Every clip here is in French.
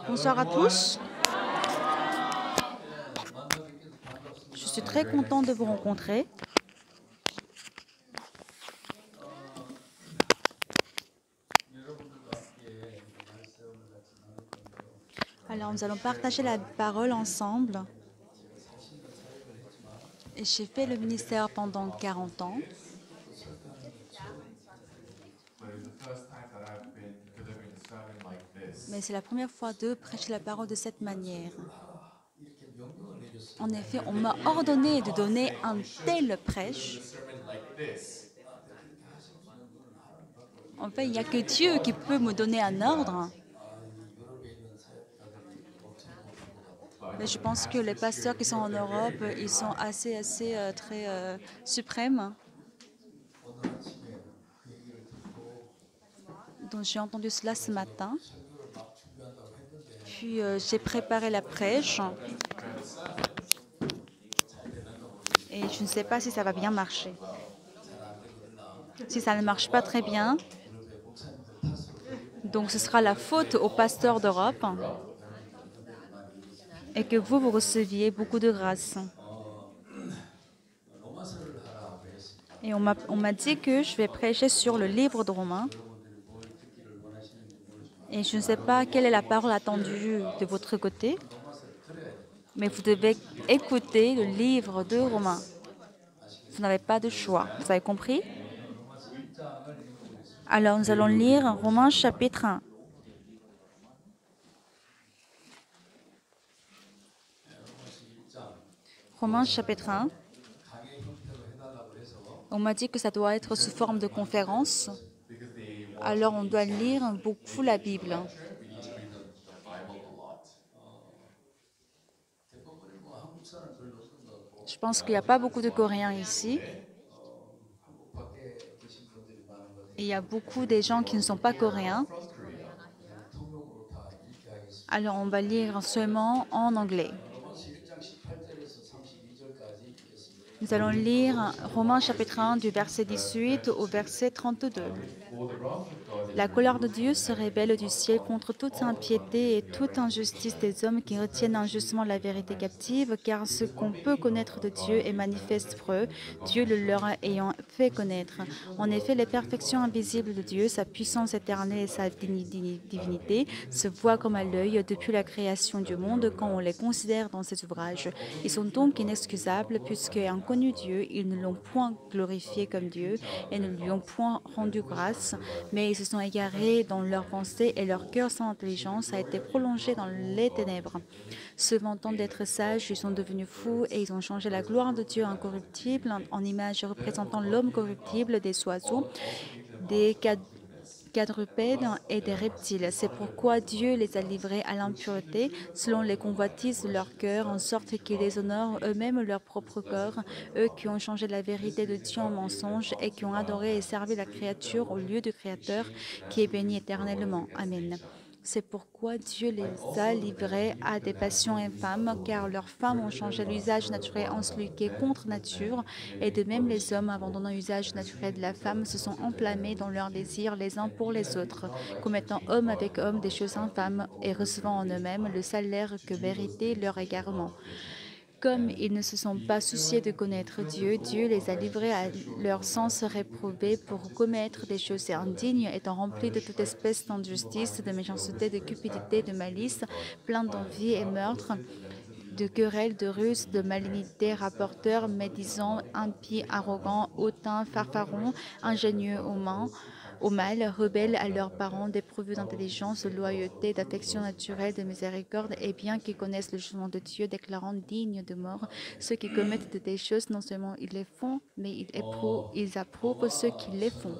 Bonsoir à tous. Je suis très content de vous rencontrer. Alors, nous allons partager la parole ensemble. Et j'ai fait le ministère pendant 40 ans. Mais c'est la première fois de prêcher la parole de cette manière. En effet, on m'a ordonné de donner un tel prêche. En fait, il n'y a que Dieu qui peut me donner un ordre. Mais je pense que les pasteurs qui sont en Europe, ils sont très suprêmes. Donc j'ai entendu cela ce matin. Puis j'ai préparé la prêche. Et je ne sais pas si ça va bien marcher. Si ça ne marche pas très bien, donc ce sera la faute aux pasteurs d'Europe et que vous receviez beaucoup de grâce. Et on m'a dit que je vais prêcher sur le livre de Romains. Et je ne sais pas quelle est la parole attendue de votre côté, mais vous devez écouter le livre de Romains. Vous n'avez pas de choix. Vous avez compris? Alors, nous allons lire Romains chapitre 1. Romains chapitre 1. On m'a dit que ça doit être sous forme de conférence. Alors, on doit lire beaucoup la Bible. Je pense qu'il n'y a pas beaucoup de Coréens ici. Et il y a beaucoup de gens qui ne sont pas coréens. Alors, on va lire seulement en anglais. Nous allons lire Romains chapitre 1 du verset 18 au verset 32. La colère de Dieu se révèle du ciel contre toute impiété et toute injustice des hommes qui retiennent injustement la vérité captive, car ce qu'on peut connaître de Dieu est manifeste pour eux, Dieu le leur ayant fait connaître. En effet, les perfections invisibles de Dieu, sa puissance éternelle et sa divinité se voient comme à l'œil depuis la création du monde quand on les considère dans ses ouvrages. Ils sont donc inexcusables puisque, ayant connu Dieu, ils ne l'ont point glorifié comme Dieu et ne lui ont point rendu grâce, mais ils se sont égarés dans leurs pensées et leur cœur sans intelligence a été prolongé dans les ténèbres. Se vantant d'être sages, ils sont devenus fous et ils ont changé la gloire de Dieu incorruptible en image représentant l'homme corruptible, des oiseaux, des quadrupèdes et des reptiles. C'est pourquoi Dieu les a livrés à l'impureté selon les convoitises de leur cœur, en sorte qu'ils déshonorent eux-mêmes leur propre corps, eux qui ont changé la vérité de Dieu en mensonge et qui ont adoré et servi la créature au lieu du Créateur, qui est béni éternellement. Amen. C'est pourquoi Dieu les a livrés à des passions infâmes, car leurs femmes ont changé l'usage naturel en celui qui est contre nature, et de même les hommes, abandonnant l'usage naturel de la femme, se sont enflammés dans leurs désirs les uns pour les autres, commettant homme avec homme des choses infâmes et recevant en eux-mêmes le salaire que méritait leur égarement. Comme ils ne se sont pas souciés de connaître Dieu, Dieu les a livrés à leur sens réprobé pour commettre des choses indignes, étant remplis de toute espèce d'injustice, de méchanceté, de cupidité, de malice, pleins d'envie et meurtre, de querelles, de ruses, de malignité, rapporteurs, médisants, impies, arrogants, hautains, farfarons, ingénieux au mal, rebelles à leurs parents, dépourvus d'intelligence, de loyauté, d'affection naturelle, de miséricorde, et bien qu'ils connaissent le jugement de Dieu, déclarant dignes de mort ceux qui commettent de telles choses, non seulement ils les font, mais ils approuvent ceux qui les font.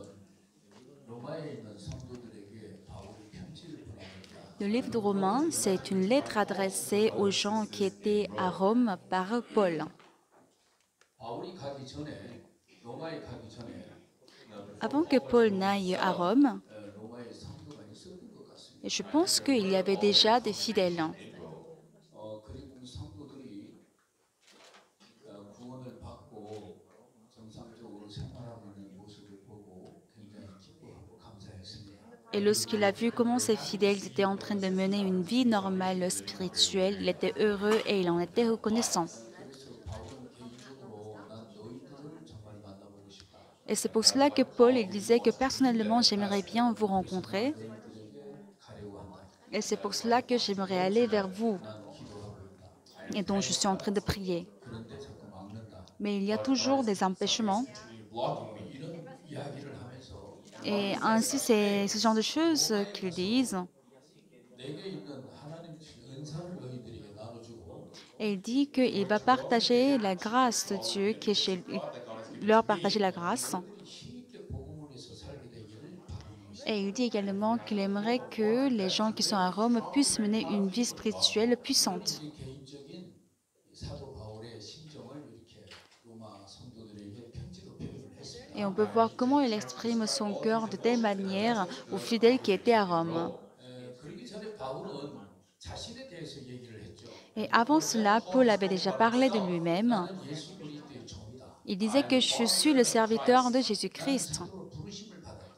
Le livre de Romains, c'est une lettre adressée aux gens qui étaient à Rome par Paul. Avant que Paul n'aille à Rome, je pense qu'il y avait déjà des fidèles. Et lorsqu'il a vu comment ses fidèles étaient en train de mener une vie normale spirituelle, il était heureux et il en était reconnaissant. Et c'est pour cela que Paul il disait que personnellement, j'aimerais bien vous rencontrer et c'est pour cela que j'aimerais aller vers vous et dont je suis en train de prier. Mais il y a toujours des empêchements et ainsi c'est ce genre de choses qu'ils disent. Et il dit qu'il va partager la grâce de Dieu qui est chez lui, leur partager la grâce. Et il dit également qu'il aimerait que les gens qui sont à Rome puissent mener une vie spirituelle puissante. Et on peut voir comment il exprime son cœur de telle manière aux fidèles qui étaient à Rome. Et avant cela, Paul avait déjà parlé de lui-même. Il disait que je suis le serviteur de Jésus-Christ.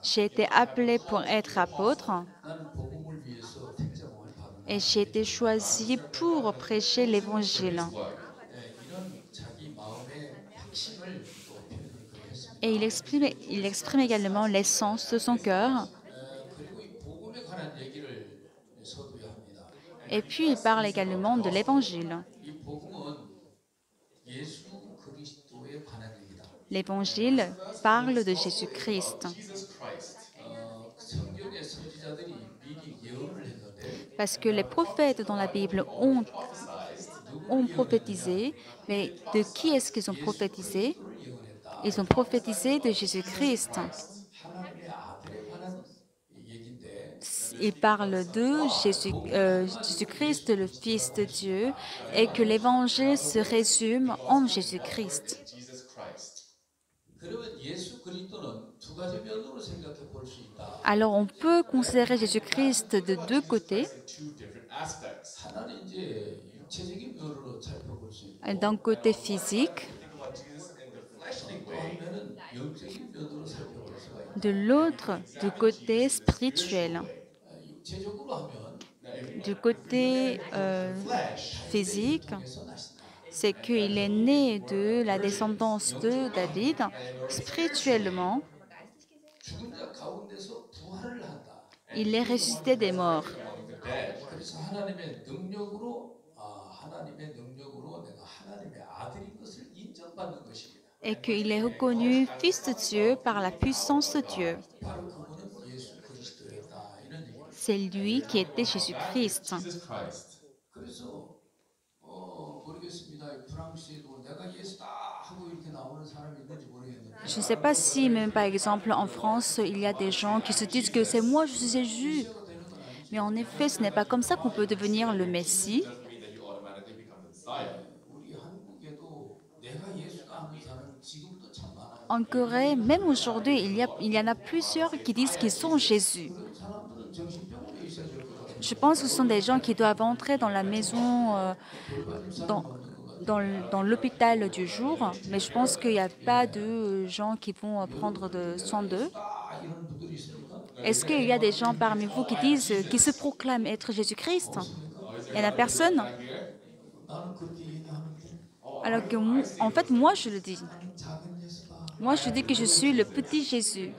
J'ai été appelé pour être apôtre et j'ai été choisi pour prêcher l'Évangile. Et il exprime également l'essence de son cœur. Et puis, il parle également de l'Évangile. L'Évangile parle de Jésus-Christ. Parce que les prophètes dans la Bible ont prophétisé, mais de qui est-ce qu'ils ont prophétisé? Ils ont prophétisé de Jésus-Christ. Ils parlent de Jésus-Christ, le Fils de Dieu, et que l'Évangile se résume en Jésus-Christ. 그러면 예수 그리스도는 두 가지 면으로 생각해 볼 수 있다. Alors on peut considérer 하나는 Jésus-Christ de deux Jesus côtés. Christ in two different aspects. 하나는 이제 육체적인 면으로 살펴볼 수 D'un 있고 côté physique, we think about Jesus in the fleshly 네. 또 한 면은 영적인 면으로 살펴볼 수가 de 있다. l'autre, du côté spirituel. 육체적으로 하면 Du côté physique, c'est qu'il est né de la descendance de David. Spirituellement, 죽은 자 가운데서 부활을 한다. il est ressuscité des morts. among the dead. 그래서 하나님의 능력으로 내가 하나님의 아들인 것을 인정받는 것입니다. Et qu'il est reconnu fils de Dieu par la puissance de Dieu. 바로 그분은 예수 그리스도였다 이런 얘기를. C'est lui qui était Jésus-Christ. Jesus Christ. 그래서 모르겠습니다. 프랑스에도 내가 예수다 하고 이렇게 나오는 사람이 있는지 모르겠는데. Je ne sais pas si même par exemple en France, il y a des gens qui se disent que c'est moi, je suis Jésus. Mais en effet, ce n'est pas comme ça qu'on peut devenir le Messie. Doesn't mean that you automatically become the Messiah. 우리 한국에도 내가 예수다 하는 사람이 지금도 참 많아요. En Corée, même aujourd'hui, il y en a plusieurs qui disent qu'ils sont Jésus. 그런 사람들은 정신병원에 있어야 될 것 같아요. Je pense que ce sont des gens qui doivent entrer dans la maison, 돌봐줄 사람 dans, 없는 것 같아요. dans l'hôpital du jour, mais je pense qu'il n'y a pas de gens qui vont prendre soin d'eux. 아, 이런 분들이 있습니까? Est-ce qu'il y a des gens parmi vous qui disent, qui se proclament être Jésus-Christ? Il n'y en a personne? 나는 그렇게 얘기하는데 Alors que, en fait, moi, je le dis. 나는 작은 예수다. Moi, je dis que je suis le petit Jésus,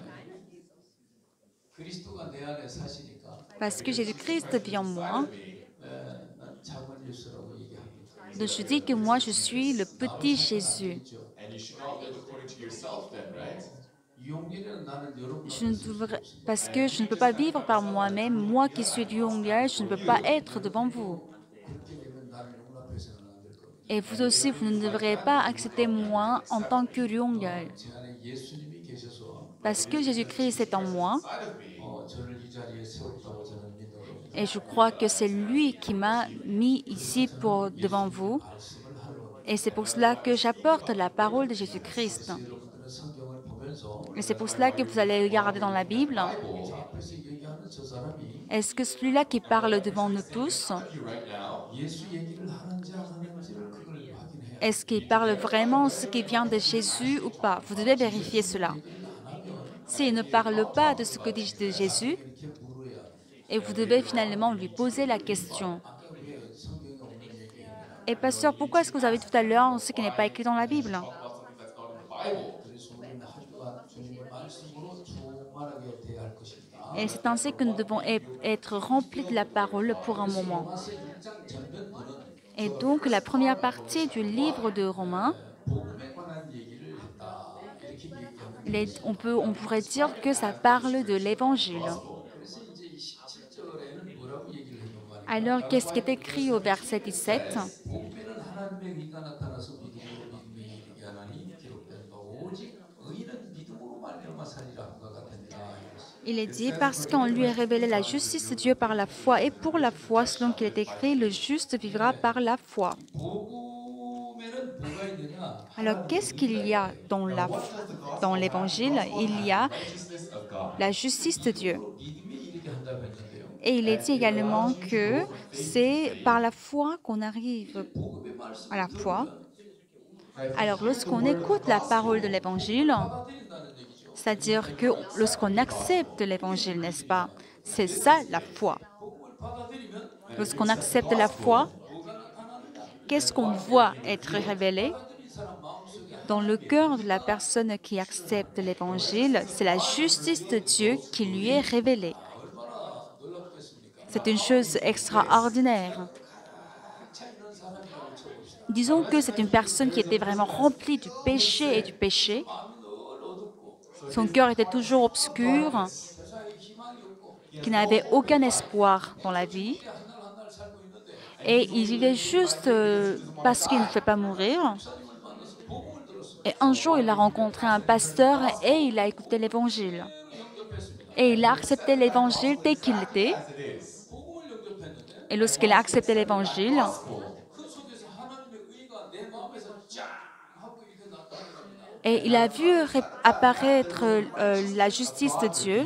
그리스도가 내 안에 사시니까 parce que Jésus-Christ vit en moi. 난 작은 예수라고 얘기합니다. Donc, je dis que moi, je suis le petit Jésus. And you should not live according to yourself then, right? 유용기는 나는 여러분 Je ne parce que je ne peux pas vivre par moi-même. Moi qui suis du Yongyal, je ne peux pas être devant vous. 그렇게 되면 나를 용납해서는 안 될 겁니다. Et vous aussi, vous ne devrez pas accepter moi en tant que Yongyal. 제 안에 예수님이 계셔서 Parce que Jésus-Christ est en moi. Side of me. 저를 이 자리에 세웠다고 저는 믿어요. Et je crois que c'est lui qui m'a mis ici devant vous. 말씀을 하는 겁니다. Et c'est pour cela que j'apporte la parole de Jésus-Christ. 여러분들은 성경을 보면서 Et c'est pour cela que vous allez regarder dans la Bible. 저 앞에서 얘기하는 저 사람이 Est-ce que celui-là qui parle devant nous tous, You right now. 예수 얘기를 하는지 안 하는지를 그걸 확인해야 돼요. est-ce qu'il parle vraiment ce qui vient de Jésus ou pas? Vous devez vérifier cela. 얘기를 안 하면 S'il ne parle pas de ce que dit de Jésus, 이렇게 Et vous devez finalement lui poser la question. 아까 왜 성경에 없는 얘기 Et 얘기하냐고. pasteur, pourquoi est-ce que vous avez tout à l'heure ce qui n'est pas écrit dans la Bible? Talk about something that's not in the Bible. 그래서 우리는 한 주간 주님의 말씀으로 충만하게 대할 것입니다. Et c'est ainsi que nous devons être remplis de la parole pour un 그래서 moment. 로마서 1장 전면부는 Et donc, la première partie du livre de Romains, 복음에 관한 얘기를 했다. 이렇게 얘기하는 on pourrait dire que ça parle de l'évangile. 그래서 이제 이 17절에는 뭐라고 얘기를 했냐고 하니까 Alors, qu'est-ce qui est écrit au verset 17? 복음에는 하나님의 의가 나타나서 믿음으로 믿음에 이르게 하나니 기록된 바 오직 의인은 믿음으로 말미암아 살리라 함과 같으니라. Il est dit, parce qu'en lui est révélée la justice de Dieu par la foi, et pour la foi, selon qu'il est écrit, le juste vivra par la foi. 복음에는 뭐가 있느냐? Alors, qu'est-ce qu'il y a dans l'évangile? Il y a Righteousness of God. la justice de Dieu. 믿음에 이르게 한다고 했는데요. Et il est dit également que c'est par la foi qu'on arrive 복음의 말씀을 à la foi. 들으면 Alors, lorsqu'on écoute la parole de l'évangile, 받아들인다는 얘기죠. c'est-à-dire que lorsqu'on accepte l'évangile, n'est-ce pas? C'est ça la foi. 복음을 받아들이면 Lorsqu'on accepte la foi, 뭐가 나타나느냐? qu'est-ce qu'on voit être révélé 받아들인 사람 마음속에 dans le cœur de la personne qui accepte l'évangile? C'est la justice de Dieu qui lui est révélée. 얼마나 놀랍겠습니까? C'est une chose extraordinaire. 자 이런 사람이라고 쳐봅시다. Disons que c'est une personne qui était vraiment remplie du péché et du péché. 마음이 늘 어둡고 Son cœur était toujours obscur, 세상에 희망이 없고 qui n'avait aucun espoir dans la vie. 한 날 한 날 살고 있는데 Et il vivait juste parce qu'il ne fait pas mourir. 목사님을 만나서 복음을 들었어요. Et un jour, il a rencontré un pasteur et il a écouté l'évangile. 영접했습니다. Et il a accepté l'évangile tel qu'il était. As it is. 복음을 영접했는데 Et lorsqu'il a accepté l'évangile, 그 속에서 하나님의 의가 내 마음에서 쫙 하고 이렇게 나타나는 겁니다. et il a vu apparaître la justice de Dieu.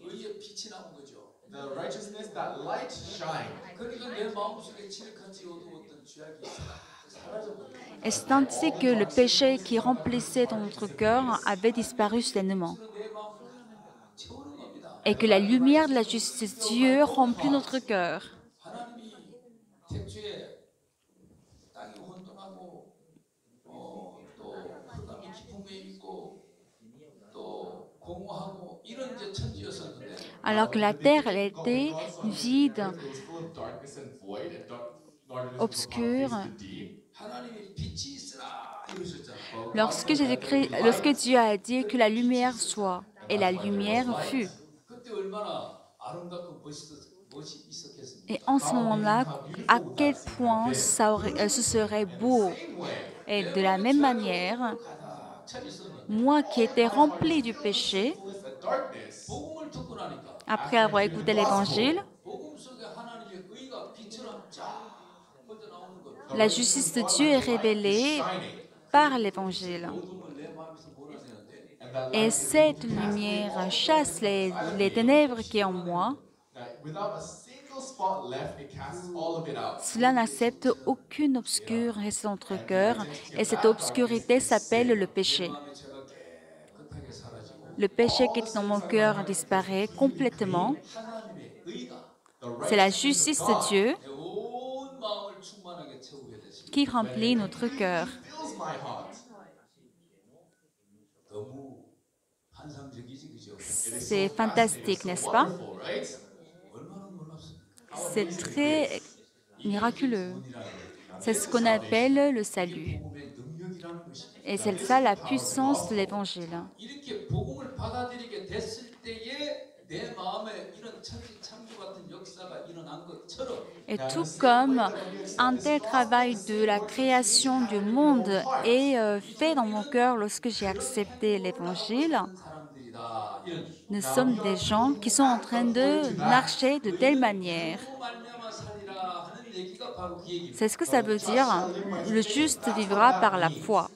의의 빛이 나온 거죠. The righteousness, that light shine. 그러니까 내 마음속에 칠흑같이 어두웠던 죄악이 사라져버려요. Et c'est ainsi que le péché qui remplissait dans notre cœur avait disparu soudainement. 내 마음을 채우는 겁니다. Et que la lumière de la justice de Dieu remplit notre cœur. 하나님이 태초에 땅이 혼돈하고 또 흑암이 깊은 게 있고 또 공허하고 이런 이제 천지였었는데 Alors que la terre, elle était vide, It was full of darkness and void, and darkness obscure. the deep. 하나님이 빛이 있으라 이러셨잖아요. Lorsque Dieu a dit que la lumière soit, et la lumière fut. 그때 얼마나 아름답고 멋이 있었겠습니까? Et en ce moment-là, à quel point ce serait beau. Et de la même manière, 가득 차 있었는데 moi qui étais rempli du péché, The darkness. 복음을 듣고 나니까 après avoir écouté l'évangile, 복음 속에 하나님의 의가 빛처럼 쫙 뻗어나오는 것. la justice de Dieu est révélée Shining. par l'évangile. 어둠을 내 마음에서 몰아내는데 And that Et light cette lumière chasse les ténèbres qui est en moi. that without a single spot left, it casts all of it out. Cela n'accepte aucune obscure reste dans notre cœur. Et cette obscurité s'appelle le péché. 마음의 죄가 깨끗하게 사라지고 Le péché qui est dans mon cœur disparaît complètement. 하나님의 의가 C'est la justice de Dieu 내 온 마음을 충만하게 채우게 됐습니다. qui remplit notre cœur. Fills my heart. 너무 환상적이지 그죠? C'est fantastique, n'est-ce pas? Wonderful, right? 얼마나 놀랍습니까? C'est très miraculeux. 은이라는 C'est ce qu'on appelle le salut. 복음의 능력이라는 것입니다. Et c'est ça la puissance de l'évangile. 이렇게 복음을 받아들이게 됐을 때에 내 마음에 이런 천지 창조 같은 역사가 일어난 것처럼 Et tout comme un tel travail de la création du monde est fait dans mon cœur lorsque j'ai accepté l'évangile, 사람들이다. 이런 nous sommes des gens qui sont en train de marcher de telle manière. 또 말미암아 살리라 하는 얘기가 바로 그 얘기입니다. C'est ce que ça veut dire. Le juste vivra par la foi.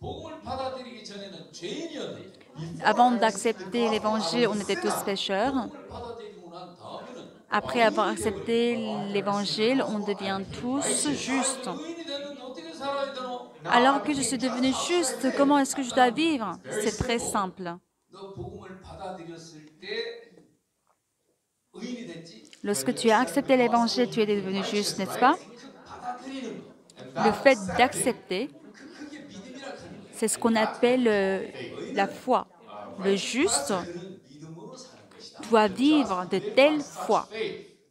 복음을 받아들이기 전에는 죄인이었는데 Avant d'accepter l'évangile, on était tous pécheurs. 복음을 받아들이고 난 다음에는 Après avoir accepté l'évangile, on devient tous justes. 의인이 되면 어떻게 살아야 되노? Alors que je suis devenu juste, comment est-ce que je dois vivre? C'est très simple. 너 복음을 받아들였을 때 Lorsque tu as accepté l'évangile, tu es devenu juste, n'est-ce pas? 그 받아들이는 거. And Le that fait acceptance d'accepter, 그게 믿음이라 하는 거예요. c'est ce qu'on appelle la foi. Le juste 그는 믿음으로 사는 것이다. doit vivre de telle foi.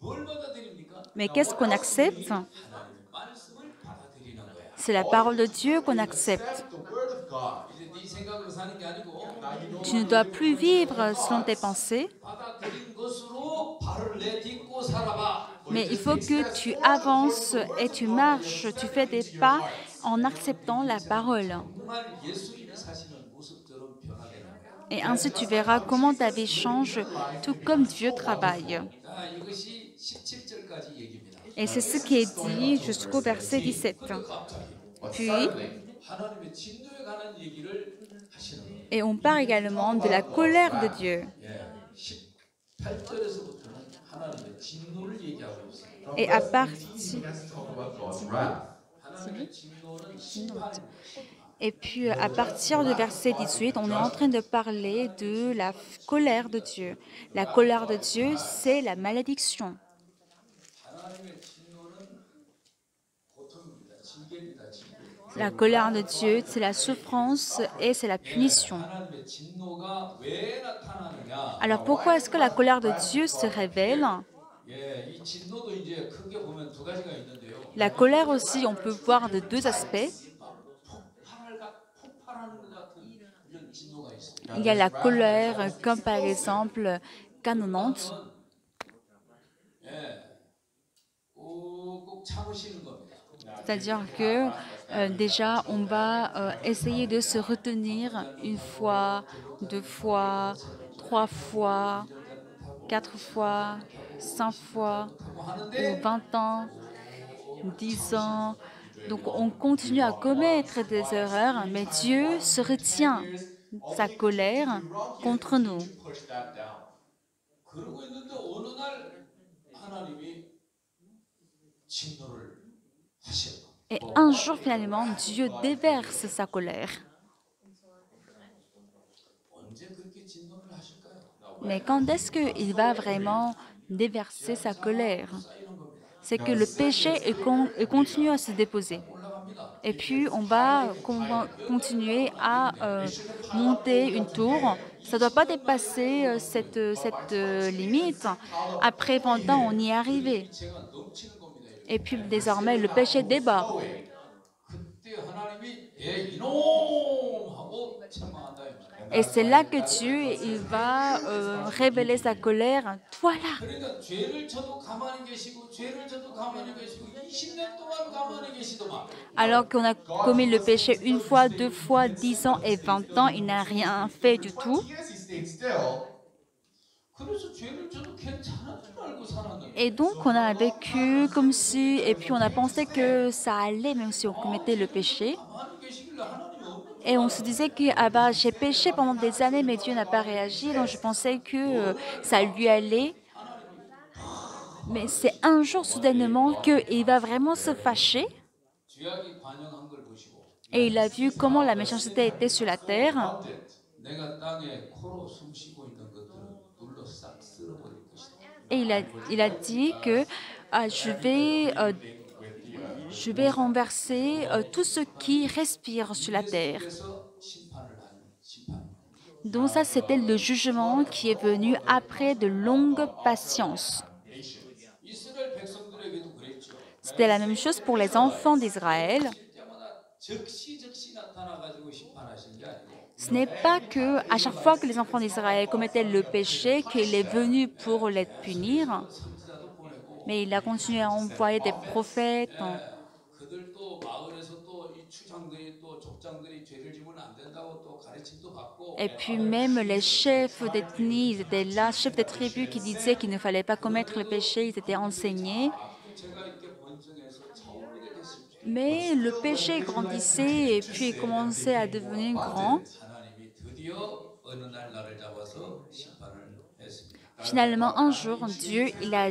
뭘 받아들입니까? Mais qu'est-ce qu'on accepte? 하나님의 말씀을 받아들이는 거야. C'est la parole de Dieu qu'on accepte. accept the word of God. 이제 네 생각으로 사는 게 아니고 Tu ne dois plus vivre selon tes pensées, 받아들인 것으로 발을 내딛고 살아봐. mais il faut que tu avances et tu marches, tu fais des pas en acceptant la parole. 정말 예수님이 사시는 모습처럼 변화되는 거야. Et ainsi tu verras comment ta vie change, tout comme Dieu travaille. 자, 이것이 17절까지 얘기입니다. Et c'est ce qui est dit jusqu'au verset 17. 근데 갑자기 Puis, 하나님의 진노에 관한 얘기를 하시는 거예요. et on parle également de la colère de Dieu. 예, 18절에서부터는 하나님의 진노를 얘기하고 있어요. Et à partir, Let's talk about God's wrath. 하나님의 진노는 심판입니다. et puis à partir du verset 18, on est en train de parler de la colère de Dieu. La colère de Dieu, c'est la malédiction. 하나님의 진노는 고통입니다. 징계입니다. 징계. La colère de Dieu, c'est la souffrance et c'est la punition. 하나님의 진노가 왜 나타나느냐? Alors pourquoi est-ce que la colère de Dieu se révèle? 예, 이 진노도 이제 크게 보면 두 가지가 있는데요. La colère aussi, on peut voir de deux aspects. 폭발하는 것 같은 이런 진노가 있어요. Il y a la colère, comme par exemple canonnante. 예, 꾹꾹 참으시는 겁니다. C'est-à-dire que déjà, on va essayer de se retenir une fois, deux fois, trois fois, quatre fois, 5 fois, ou 20 ans, 10 ans. Donc on continue à commettre des erreurs, mais Dieu se retient sa colère contre nous. Push that down. 그러고 있는데 어느 날 하나님이 진노를 하시는 겁니다. Et un jour, finalement, Dieu déverse sa colère. 언제 그렇게 진노를 하실까요? Mais quand est-ce qu'il va vraiment déverser sa colère? C'est que le péché continue à se déposer. Et puis, on va continuer à monter une tour. Ça ne doit pas dépasser cette limite. Après 20 ans, on y est arrivé. 제가 넘치는 겁니다. 이렇게. Et puis, désormais, le péché déborde. 그때 하나님이 이놈 하고 책망한다. 이 말이에요. Et c'est là que Dieu il va révéler sa colère. Voilà. 그러니까 죄를 져도 가만히 계시고 죄를 져도 가만히 계시고 20년 동안 가만히 계시더만. Alors qu'on a commis le péché une fois, 2 fois, 10 ans et 20 ans, il n'a rien fait du tout. Yes, he stayed still. 그래서 죄를 져도 괜찮은 줄 알고 살았는데 Et donc, on a vécu comme si, et puis on a pensé que ça allait même si on commettait le péché. 가만히 계시길래 하나님이 없는 Et on se disait que ah bah, j'ai péché pendant des années, mais Dieu n'a pas réagi. Donc, je pensais que ça lui allait. Mais c'est un jour, soudainement, qu'il va vraiment se fâcher. 죄악이 관영한 걸 보시고 Et il a vu comment la méchanceté était sur la terre. 내가 땅에 코로 숨쉬고 있는 것들은 눌러 싹 쓸어버릴 것이다. Et il a dit que je vais renverser tout ce qui respire sur la terre. 그래서 심판을 하는 심판. Donc ça, c'était le jugement qui est venu après de longues patiences. 이스라엘 백성들에게도 그랬죠. C'était la même chose pour les enfants d'Israël. 때마다 적시 나타나가지고 심판하신 게 아니고 Ce n'est pas que à chaque fois que les enfants d'Israël commettaient le péché, qu'il est venu pour les punir, 선지자도 보내고 mais il a continué à envoyer des prophètes. 그들도 마을에서 또 이 추장들이 또 족장들이 죄를 지면 안 된다고 또 가르침도 받고 Et puis même les chefs d'ethnie, ils étaient là, chefs des tribus qui disaient qu'il ne fallait pas commettre le péché, ils étaient enseignés. 죄가 이렇게 번성해서 차오르게 됐습니다. Mais le péché grandissait et puis il commençait à devenir grand. 하나님이 드디어 어느 날 나를 잡아서 심판을 했습니다. Finalement, un jour, Dieu il a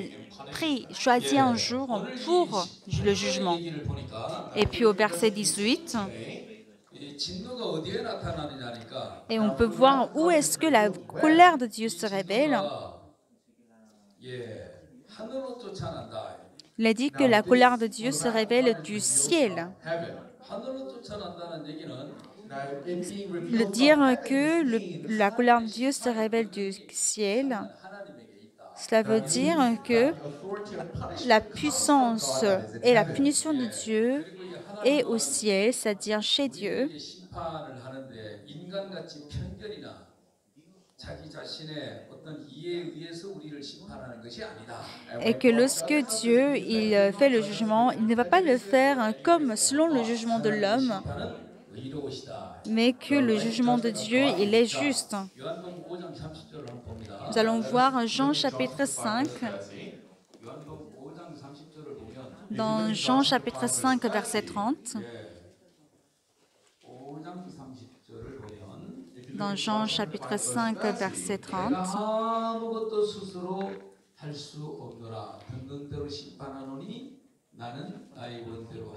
choisi un jour pour le jugement. 얘기를 보니까 Et puis au verset 18, 이 진노가 어디에 나타나느냐니까 et on peut voir où est-ce que la colère de Dieu se révèle. 예, 하늘로 쫓아난다. Il a dit que la colère de Dieu se révèle du ciel. Heaven. 하늘로 쫓아난다는 얘기는 Now, it being Le revealed dire from que heaven means la colère de Dieu se révèle du ciel, 하나님에게 있다. cela veut dire que the authority of punishment la comes from puissance God that is in et la heaven. punition de Dieu est au ciel, c'est-à-dire chez Dieu, 우리에게 심판을 하는데 인간같이 편견이나 자기 자신의 어떤 이해에 의해서 우리를 심판하는 것이 아니다. et que lorsque Dieu il fait le jugement, il ne va pas le faire comme selon le jugement de l'homme, 심판은 의로우시다. mais que le jugement de Dieu, il est juste. 요한복음 5장 30절을 한번 봅니다. Nous allons voir Jean chapitre 5. 요한복음 5장 30절을 보면 Dans Jean chapitre 5, verset 30. 5장 30절을 보면 Dans Jean chapitre 5, verset 30. 내가 아무것도 스스로 할 수 없노라. 듣는 대로 심판하노니 나는 나의 원대로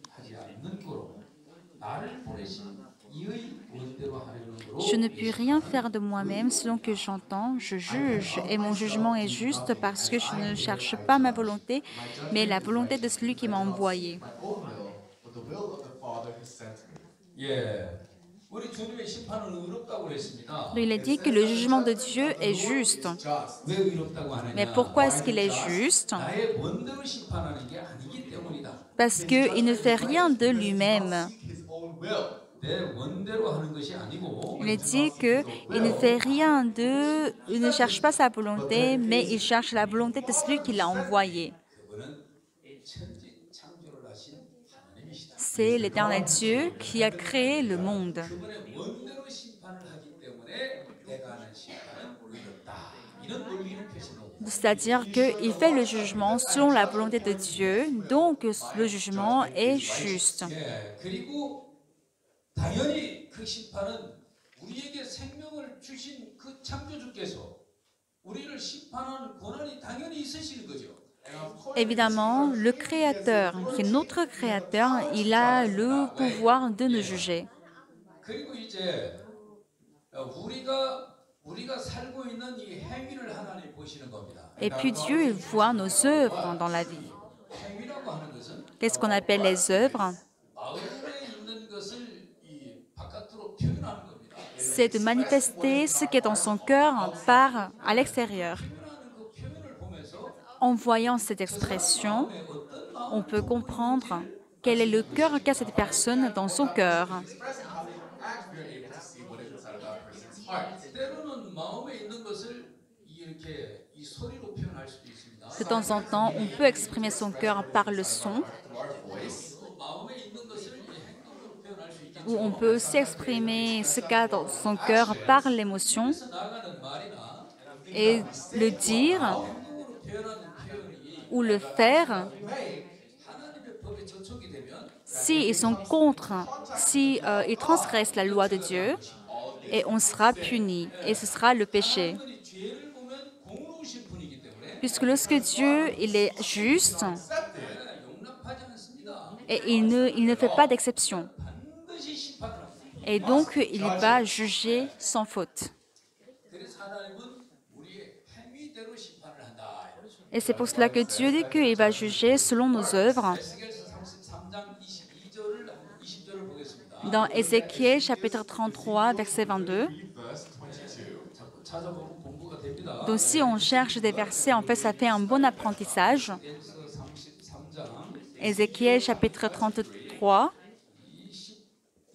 하지 않는 거로 나를 보내신 이의 원대로 하려는 거로. Je ne puis rien faire de moi-même selon que j'entends, je juge, et mon jugement est juste parce que je ne cherche pas ma volonté, mais la volonté de celui qui m'a envoyé. My own will, but the will of the Father who sent me. 예, 우리 주님의 심판은 의롭다고 그랬습니다. Il a dit que le jugement de Dieu est juste. Just. 왜 의롭다고 하느냐? Mais pourquoi est-ce qu'il est juste? 나의 원대로 심판하는 게 아니기 때문이다. Parce qu'il ne fait rien de lui-même. Seek his own will. 내 원대로 하는 것이 아니고 Il a dit qu'il ne fait rien de... Il ne cherche pas sa volonté, mais il cherche la volonté de celui qui l'a envoyé. 그분은 천지 창조를 하신 하나님이시다. C'est l'Éternel Dieu qui a créé le monde. 그분의 원대로 심판을 하기 때문에 내가 하는 심판은 의롭다. 이런 논리를 펼치는 C'est-à-dire qu'il fait le jugement selon la volonté de Dieu, donc le jugement est juste. 예, 그리고 당연히 그 심판은 우리에게 생명을 주신 그 창조주께서 우리를 심판하는 권한이 당연히 있으시는 거죠. Évidemment, le Créateur, qui est notre Créateur, il a le pouvoir de nous juger. 그리고 이제 우리가 살고 있는 이 행위를 하나님 보시는 겁니다. Et puis Dieu, il voit nos œuvres dans la vie. 행위라고 하는 것은 Qu'est-ce qu'on appelle les œuvres? 마음에 있는 것을 이 바깥으로 표현하는 겁니다. C'est de manifester ce qui est dans son cœur par à l'extérieur. 표현하는 그 표현을 보면서 En voyant cette expression, on peut comprendre quel est le cœur qu'a cette personne dans son cœur. Expressing how they act, we are able to see what is inside of that person's heart. 때로는 마음에 있는 것을 이렇게 이 소리로 표현할 수도 있습니다. De temps en temps, on peut exprimer son cœur par le son, Through our voice, 마음에 있는 것을 이 행동으로 표현할 수 있겠죠. ou on peut aussi exprimer ce qu'a dans son cœur par l'émotion. 그래서 나가는 말이나 Et le dire 행동으로 표현하는 표현이 ou le faire, 하나님의 법에 저촉이 되면 s'ils sont contre, si ils transgressent la loi de Dieu, et on sera puni, et ce sera le péché. 하나님이 죄를 보면 공로우신 분이기 때문에 Puisque lorsque Dieu il est juste, 용납하지 않습니다. et il ne fait pas d'exception, 반드시 심판을 합니다. et donc il va juger sans faute. 그래서 하나님은 우리의 행위대로 심판을 한다. Et c'est pour cela que Dieu dit qu'il va juger selon nos œuvres. 에스겔서 33장 20절을 보겠습니다. Dans Ézéchiel chapitre 33, verset 22, read verse 22. 자꾸 찾아보면 공부가 됩니다. donc si on cherche des versets, en fait ça fait un bon apprentissage. 에스겔서 33장 Ézéchiel chapitre 33,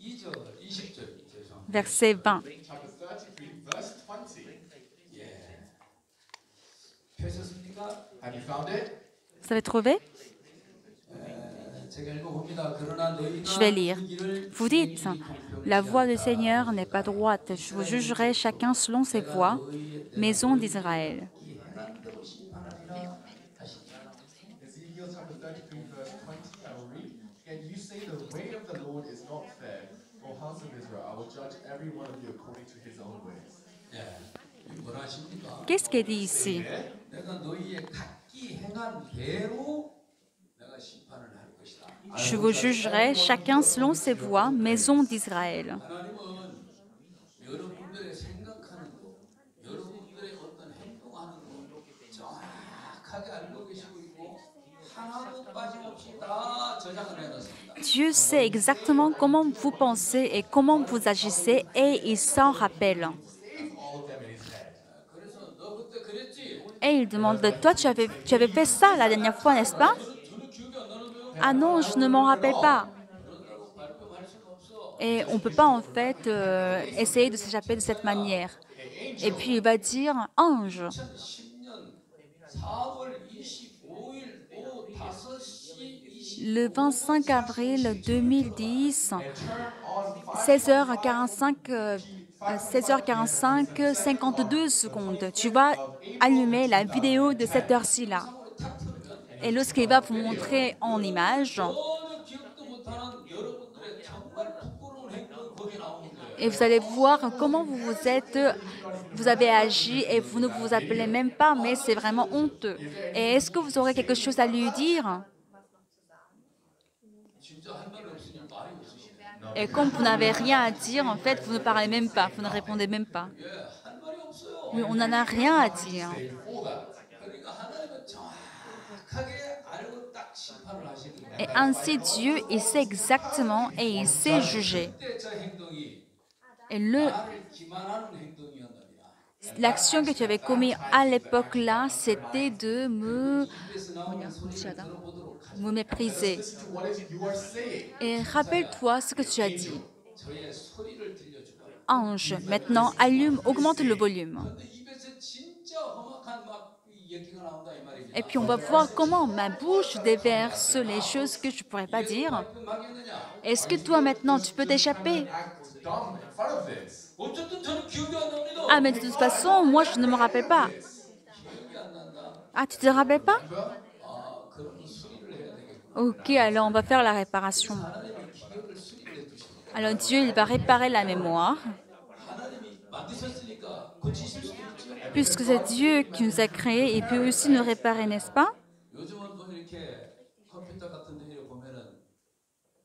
22절, 20절 죄송합니다. verset 20. Chapter 33, verse 20. 펴셨습니까? Have you found it? Vous avez trouvé? 제가 읽어봅니다. 그러나 너희가 Je vais lire. 그 길을 Vous dites, la voie du Seigneur n'est pas droite. Je vous jugerai chacun selon ses voies, maison d'Israël. Ezekiel chapter 33, verse 20. I will read. And you say the way of the Lord is not fair. O house of Israel, I will judge every one of you according to his own ways. 예, 뭐라 하십니까? Qu'est-ce qu'il dit ici? 내가 너희의 각기 행한 대로 내가 심판을 할 것이다. Je vous jugerai chacun selon ses voies, maison d'Israël. 하나님은 여러분들의 생각하는 것, 여러분들의 어떤 행동하는 것 빠짐없이 다 저장을 해놨습니다. Dieu sait exactement comment vous pensez et comment vous agissez et il s'en rappelle. Save all of them in his head. 그래서 너 그때 그랬지? Et il demande, toi, tu avais fait ça la dernière fois, n'est-ce pas? 전혀 기억이 안 나는데요? Ah non, je ne m'en rappelle pas. 그런다고 발표할 수가 없어. Et on ne peut pas en fait essayer de s'échapper de cette manière. Et puis il va dire, ange. 2010년 4월 25일 오후 5시 20분 Le 25 avril 2010, And turn on 16h45, 16h45, 52 secondes. Tu vas allumer la vidéo de cette heure-ci là. Et lorsqu'il va vous montrer en image, 전혀 기억도 못하는 여러분들의 정말 부끄러운 행동 거기 나오는 거예요. et vous allez voir comment vous avez agi et vous ne vous appelez même pas, mais c'est vraiment honteux. Et est-ce que vous aurez quelque chose à lui dire? 진짜 할 말이 없으니 말이 없으시네. Et comme vous n'avez rien à dire, en fait, vous ne parlez même pas, vous ne répondez même pas. 예, 할 말이 없어요. Oui, on n'en a rien à dire. 그러니까 하나님은 정확하게 알고 딱 심판을 하시는 거예요. Et ainsi, Dieu, il sait exactement et il sait juger. 그때 저 행동이 Et 나를 기만하는 행동이었느니라. l'action que tu avais commise à l'époque-là, c'était de 입에서 나오는 소리를 들어보도록 하죠. me mépriser. listen to what you are saying. Et rappelle-toi ce que tu as dit. 저의 소리를 들려주거라. Ange, maintenant, augmente le volume. 근데 입에서 진짜 험악한 막 얘기가 나온다 이 말입니다. Et puis on va voir comment ma bouche déverse les choses que je ne pourrais pas dire. 막 했느냐? Est-ce que toi maintenant tu peux t'échapper? Act dumb in front of this. 어쨌든 저는 기억이 안 납니다. Ah mais de toute façon, moi je ne me rappelle pas. 기억이 안 난다. Ah, tu te rappelles pas? 아, 그러면 수리를 해야 되겠구나. Ok, alors on va faire la réparation. 하나님이 기억을 수리해 주십니다. Alors Dieu, il va réparer la mémoire. 하나님이 만드셨으니까 고치실 수도 있죠. Puisque c'est Dieu qui nous a créés, il peut aussi nous réparer, n'est-ce pas? 요즘은 뭐 이렇게 컴퓨터 같은 데 보면은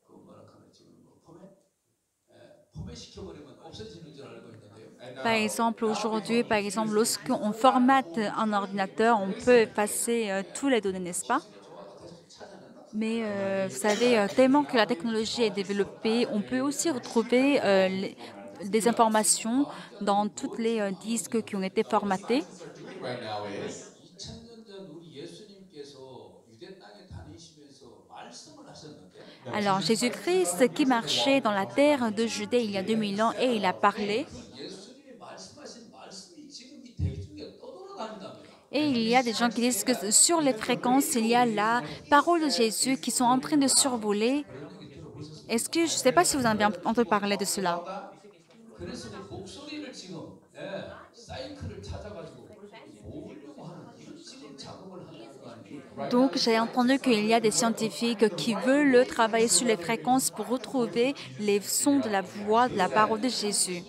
그 뭐라 그러지 뭐 포맷 시켜버리면 없어지는 줄 알고 있는데요. Par exemple, aujourd'hui, par exemple, lorsqu'on formate un ordinateur, on peut effacer tous les données, n'est-ce pas? Mais vous savez, tellement que la technologie est développée, on peut aussi retrouver des informations dans tous les disques qui ont été formatés. Right now is 2000년 전 우리 예수님께서 유대 땅에 다니시면서 말씀을 하셨는데 Alors, Jésus-Christ qui marchait dans la terre de Judée il y a 2000 ans et il a parlé. 예수님이 말씀하신 말씀이 지금 이 대기 중에 떠돌아다닌답니다. Et il y a des gens qui disent que sur les fréquences, il y a la parole de Jésus qui sont en train de survoler. Est-ce que, je ne sais pas si vous avez entendu parler de cela. 그래서 이 목소리를 지금 사이클을 찾아가지고 모으려고 하는 이런 지금 작업을 하는 거 아니에요? Donc, j'ai entendu qu'il y a des scientifiques qui veulent travailler sur les fréquences pour retrouver les sons de la voix, de la parole de Jésus.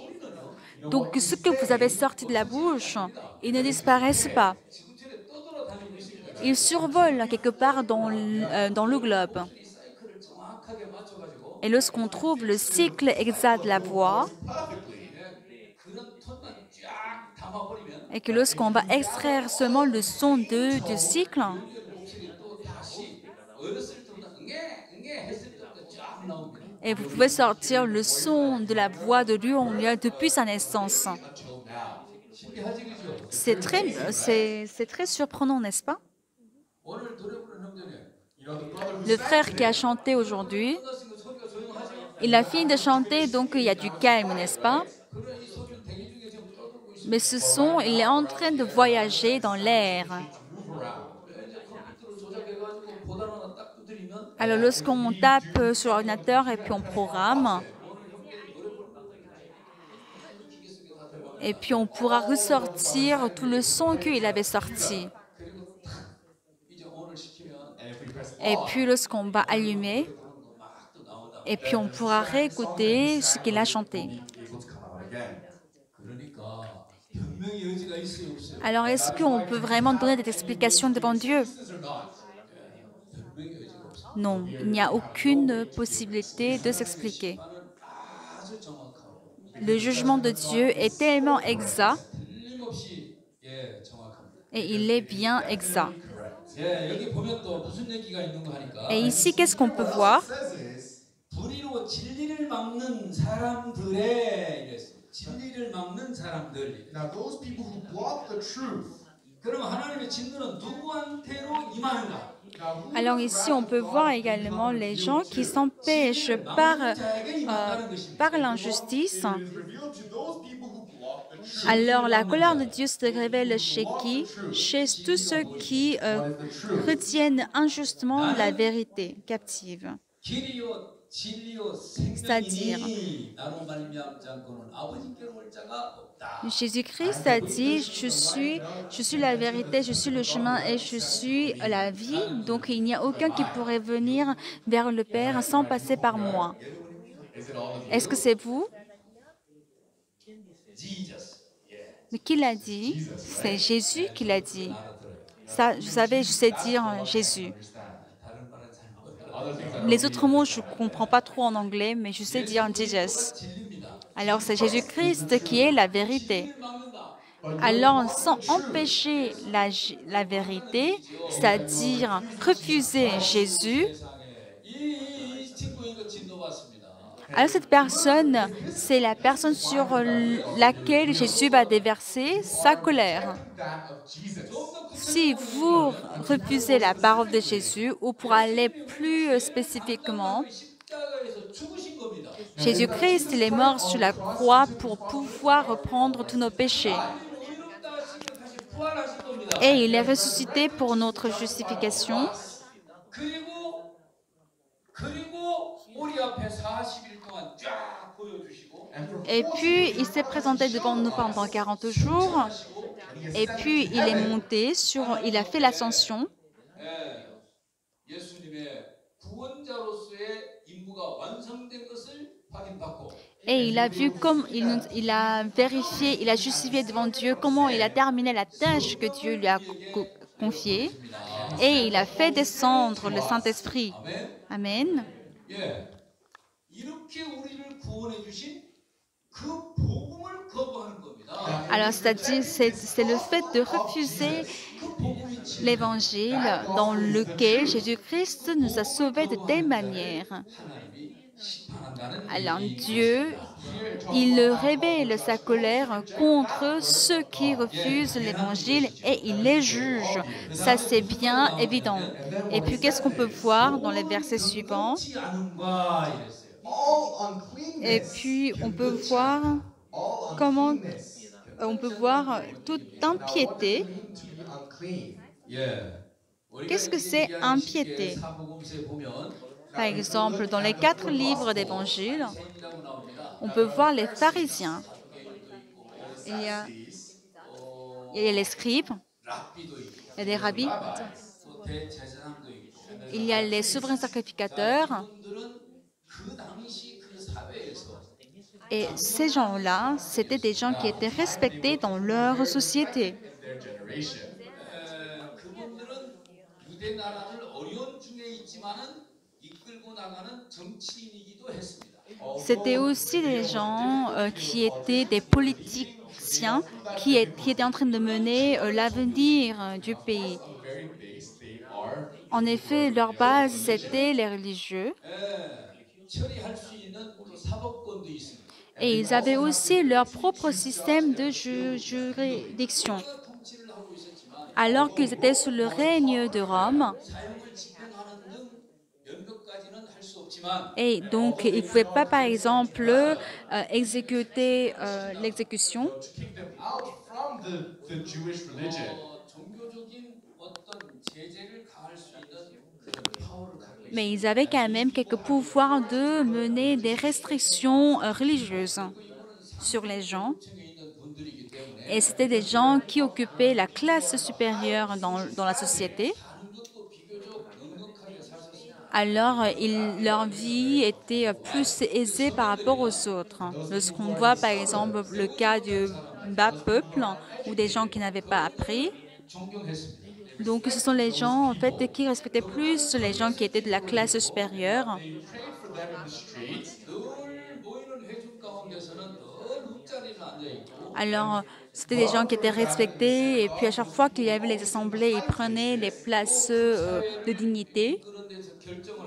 Donc, ce que vous avez sorti de la bouche, ils ne disparaissent pas. 지구촌에 떠돌아다니고 있습니다. Ils survolent quelque part dans le globe. 이 사이클을 정확하게 맞춰가지고 Et lorsqu'on trouve le cycle exact de la voix, 그런 톤만 쫙 담아버리면 et que lorsqu'on va extraire seulement le son du cycle, 목소리 또 다시 어렸을 때보다 응애 했을 때보다 쫙 나옵니다. et vous pouvez sortir le son de la voix de Lion depuis sa naissance. 신기하지 그죠? C'est très surprenant, n'est-ce pas? 오늘 노래 부르는 형제님 you know the brother who Le frère qui a chanté aujourd'hui, 끝났으니까 소리가 조용하죠? il a fini de chanter, donc il y a du calme, n'est-ce pas? 그래 이 소리는 대기 중에 지금 떠돌고 있습니다. Mais ce son, il est en train de voyager dans l'air. move around. 이제 컴퓨터로 조작해가지고 보단 하나 딱 두드리면 Alors lorsqu'on tape sur l'ordinateur et puis on programme, et puis on pourra ressortir tout le son qu'il avait sorti. 그리고 탁 이제 ON을 시키면 And if we press Et puis lorsqu'on va allumer, 막 또 나온다. et puis on pourra réécouter ce qu'il a chanté. able to come out again. 그러니까 변명의 여지가 있어요 없어요? Alors est-ce qu'on peut vraiment donner des explications devant Dieu? 변명의 여지가 없어요. Non, il n'y a aucune possibilité de s'expliquer. 나는 아주 정확하고 Le jugement de Dieu est tellement exact 틀림없이 정확합니다. et il est bien exact. 예, 여기 보면 또 무슨 얘기가 있는 거 Et 하니까 ici, qu'est-ce qu'on peut What voir? it says is, 불의로 진리를 막는 사람들의 이랬어요. 진리를 막는 사람들. now those people who block the truth. 그러면 하나님의 진노는 누구한테로 임하는가? Now, who Alors does ici, wrath on of peut God voir become également les gens qui revealed to? s'empêchent 진리를 par, 막는 자에게 임한다는 것입니다. par l'injustice. It is revealed to those people who block the truth. Alors la colère de Dieu se révèle chez qui? Chez tous ceux qui What is the truth? retiennent injustement la vérité captive. 길이요 진리요 C'est-à-dire, 생명이니 나로 말미암지 않고는 아버지께로 올 자가 없다. Jésus-Christ a dit, je suis la vérité, je suis le chemin et je suis la vie. Donc il n'y a aucun qui pourrait venir vers le Père sans passer par moi. Is it all of you? Est-ce que c'est vous? Jesus. 예. Mais qui l'a dit? C'est Jésus qui l'a dit. Ça, vous savez, je sais dire Jésus. 다른 말은 잘 모르겠어요. Other things I don't Les autres mots, je ne comprends pas trop en anglais, mais je sais dire Jesus. 진리입니다. Alors c'est Jésus-Christ qui est la vérité. 진리를 막는다. Alors sans empêcher la vérité, c'est-à-dire refuser Jésus, 세상에 이 친구 이거 진노 받습니다. alors cette personne, c'est la personne sur laquelle Jésus va déverser sa colère. that of Jesus. Si vous refusez la parole de Jésus, ou pour aller plus spécifiquement, 십자가에서 죽으신 겁니다. Jésus-Christ, il est mort sur la croix pour pouvoir reprendre tous nos péchés. 의롭다 하시고 다시 부활하신 겁니다. Et il est ressuscité pour notre justification. 그리고 우리 앞에 40일 동안 쫙 보여주시고 Et puis, il s'est présenté devant nous pendant 40 jours. Et puis, il est monté il a fait l'ascension. 예수님의 구원자로서의 임무가 완성된 것을 확인받고 Et il a vu comme il a vérifié, il a justifié devant Dieu comment il a terminé la tâche que Dieu lui a confiée. Et il a fait descendre le Saint-Esprit. 아멘. Amen. 예, 이렇게 우리를 구원해 주신 그 복음을 거부하는 겁니다. Alors, c'est-à-dire, c'est le fait de refuser 그 복음이 진리. l'évangile dans lequel Jésus-Christ nous a sauvés de telle manière. 하나님이 심판한다는 Alors Dieu, il révèle sa colère contre ceux qui refusent l'évangile et il les juge. Ça, c'est bien évident. Et puis, qu'est-ce qu'on peut voir dans les versets suivants? 그렇지 않은가 이랬어요. All Et uncleanness. puis, on peut voir All comment uncleanness. on peut voir toute Now, what does impiété. it mean to be unclean? 예. 우리가 Qu'est-ce que 이제 c'est 얘기한 impiété? 시기에 사복음서에 보면 Par exemple, dans les 4 livres d'évangile, 세인이라고 나옵니다. on peut voir les pharisiens. Il y a, il y a les scribes, 랍비도 있고 il y a des rabbis, 또 대제사장도 있고 il y a les souverains sacrificateurs. 이분들은 그 당시 그 사회에서 Et ces gens-là, c'était des gens qui étaient respectés dans leur société. Their generation. 그분들은 유대 나라를 어려운 중에 있지만은 이끌고 나가는 정치인이기도 했습니다. C'était aussi des gens qui étaient des politiciens qui étaient en train de mener l'avenir du pays. The very base they are. En effet, leur base, c'était les religieux. 처리할 수 있는 또 사법권도 있습니다. Et ils avaient aussi leur propre système de juridiction. 통치를 하고 있었지만 Alors qu'ils étaient sous le règne de Rome, 사형을 집행하는 등 연극까지는 할 수 없지만 et donc ils ne pouvaient pas, par exemple, exécuter l'exécution. To kick them out from the Jewish religion. 종교적인 어떤 제재를 가할 수 있는 그런 파워를 갖고 있습니다. Mais ils avaient quand même quelques pouvoirs de mener des restrictions religieuses sur les gens. 층에 있는 분들이기 때문에 Et c'était des gens qui occupaient la classe supérieure dans la société. 사는 것도 비교적 넉넉하게 사셨습니다. Alors leur vie était plus aisée par rapport aux autres. Lorsqu'on voit par exemple le cas du bas peuple ou des gens qui n'avaient pas appris, 존경했습니다. donc ce sont les gens en fait qui respectaient plus les gens qui étaient de la classe supérieure. They prayed for them in the streets. 늘 모이는 회중 가운데서는 늘 윗자리에 앉아 있고 Alors C'était des gens qui étaient respectés et puis à chaque fois qu'il y avait les assemblées, ils prenaient les places de dignité. 이끄는 데서 결정을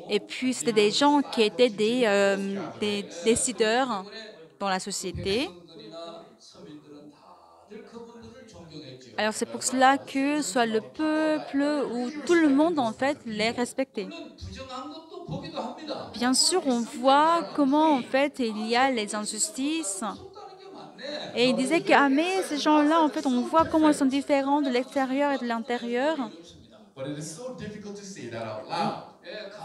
Et 하시고 puis c'était des gens qui étaient des décideurs 때문에 dans la société. 백성들이나 서민들은 다들 그분들을 존경했지요. Alors c'est pour cela que soit le peuple ou tout le monde en fait les respectait. 물론 부정한 것도 보기도 합니다. Bien sûr, on voit comment en fait il y a les injustices. 무섭다는 게 맞네. Et il disait que ah, mais ces gens-là, en fait, on voit comment ils sont différents de l'extérieur et de l'intérieur. But it is so difficult to say that out loud.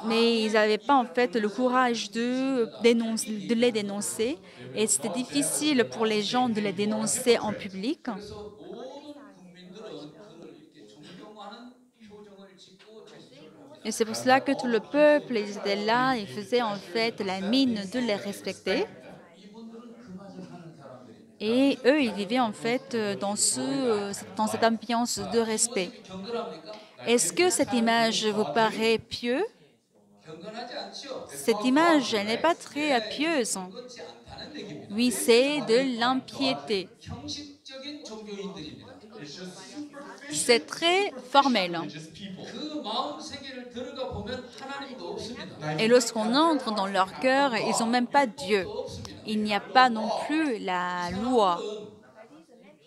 Mais ils n'avaient pas en fait le courage de les dénoncer. Et c'était difficile pour les gens de les dénoncer en public. 그래서 모든 국민들은 그를 이렇게 존경하는 표정을 짓고 제스처를 합니다. Et c'est pour cela que tout le peuple, ils étaient là, ils faisaient en fait la mine de les respecter. 이분들은 그 맛을 사는 사람들입니다. Et eux, ils vivaient en fait dans cette ambiance de respect. 경건합니까? Est-ce que cette image vous paraît pieuse? 경건하지 않죠. Cette image, elle n'est pas très pieuse. 그렇지 않다는 얘기입니다. Oui, c'est de l'impiété. 형식적인 종교인들입니다. It's just superficial C'est très formel. just people. 그 마음 세계를 들어가 보면 하나님도 없습니다. Et lorsqu'on entre dans leur cœur, ils n'ont même pas Dieu. 없습니다. Il n'y a pas non plus la loi.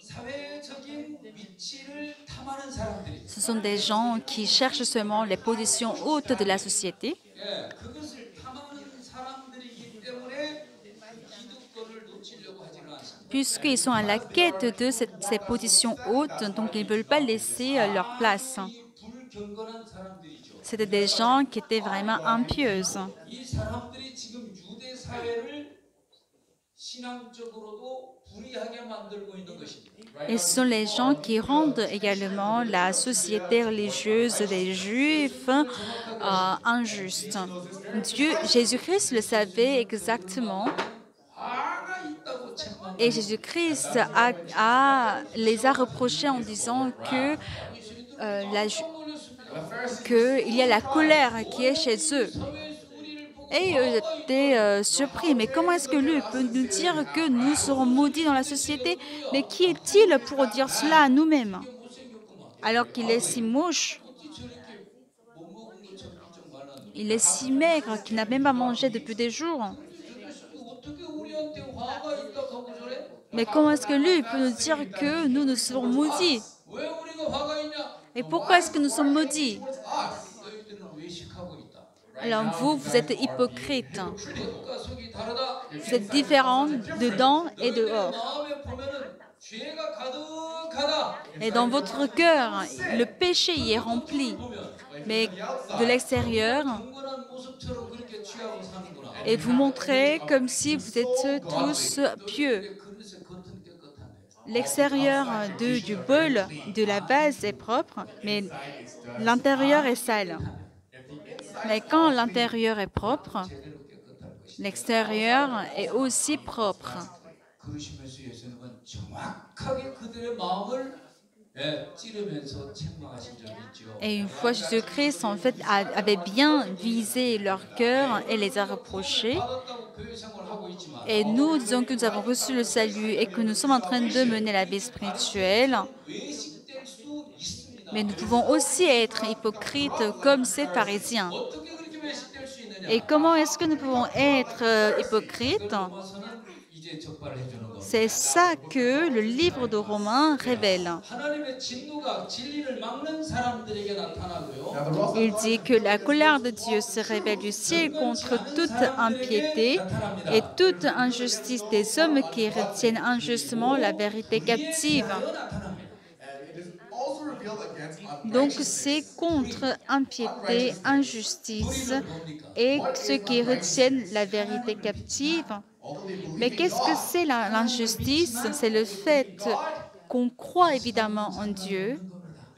사회적인 위치를 탐하는 사람들이. Ce sont des gens qui cherchent seulement les positions hautes de la société. 예, 그것을 탐하는 사람들이기 때문에 기득권을 놓치려고 하지는 않습니다. Puisqu'ils sont à la quête de ces positions hautes, donc ils ne veulent pas laisser leur place. 이 불경건한 사람들이죠. C'était des gens qui étaient vraiment impieuses. 이 사람들이 지금 유대 사회를 신앙적으로도 불이하게 만들고 있는 것입니다. Et ce sont les gens qui rendent également la société religieuse des Juifs injuste. Jésus-Christ le savait exactement. 화가 있다고 책망. Et Jésus-Christ les a reprochés en disant que qu'il y a la colère qui est chez eux. Et ils étaient surpris. Mais comment est-ce que lui peut nous dire que nous serons maudits dans la société? Mais qui est-il pour dire cela à nous-mêmes? Alors qu'il est si moche, il est si maigre qu'il n'a même pas mangé depuis des jours. 어떻게 우리한테 화가 있다 하고 저래? Mais comment est-ce que lui peut nous dire que nous serons maudits? 왜 우리가 화가 있냐? Et pourquoi est-ce que nous sommes maudits? 너희들은 외식하고 있다. Alors vous êtes hypocrites. 겉과 속이 다르다. Vous êtes différents dedans et dehors. 마음에 보면은 죄가 가득하다. Et dans votre cœur, le péché y est rempli. Mais de l'extérieur, 경건한 모습처럼 그렇게 취하고 사는구나. et vous montrez comme si vous êtes tous pieux. 그릇의 겉은 깨끗한데. L'extérieur du bol, de la vase est propre, mais l'intérieur est sale. Mais quand l'intérieur est propre, 제대로 깨끗할 것이다. l'extérieur est aussi propre. 그러시면서 예수님은 정확하게 그들의 마음을 찌르면서 책망하신 적이 있죠. Et une fois, Jésus-Christ, en fait, avait bien visé leur cœur et les a reprochés. 받았다고 교회 생활하고 있지만 Et nous disons que nous avons reçu le salut et que nous sommes en train de mener la vie spirituelle. 외식될 수 있습니다. Mais nous pouvons aussi être hypocrites comme ces pharisiens. 어떻게 그렇게 외식될 수 있느냐? Et comment est-ce que nous pouvons être hypocrites? 로마서는 이제 적발을 해주는 겁니다. C'est ça que le livre de Romains révèle. 하나님의 진노가 진리를 막는 사람들에게 나타나고요. Now, the wrath Il of dit que la colère de Dieu se révèle du ciel contre toute impiété et toute injustice des hommes qui retiennent injustement la vérité captive. 나타납니다. and it is also revealed against Donc unrighteousness. c'est contre impiété, injustice et ceux qui retiennent la vérité captive. Although they believe Mais in qu'est-ce que God, c'est l'injustice? C'est le fait qu'on croit évidemment en Dieu,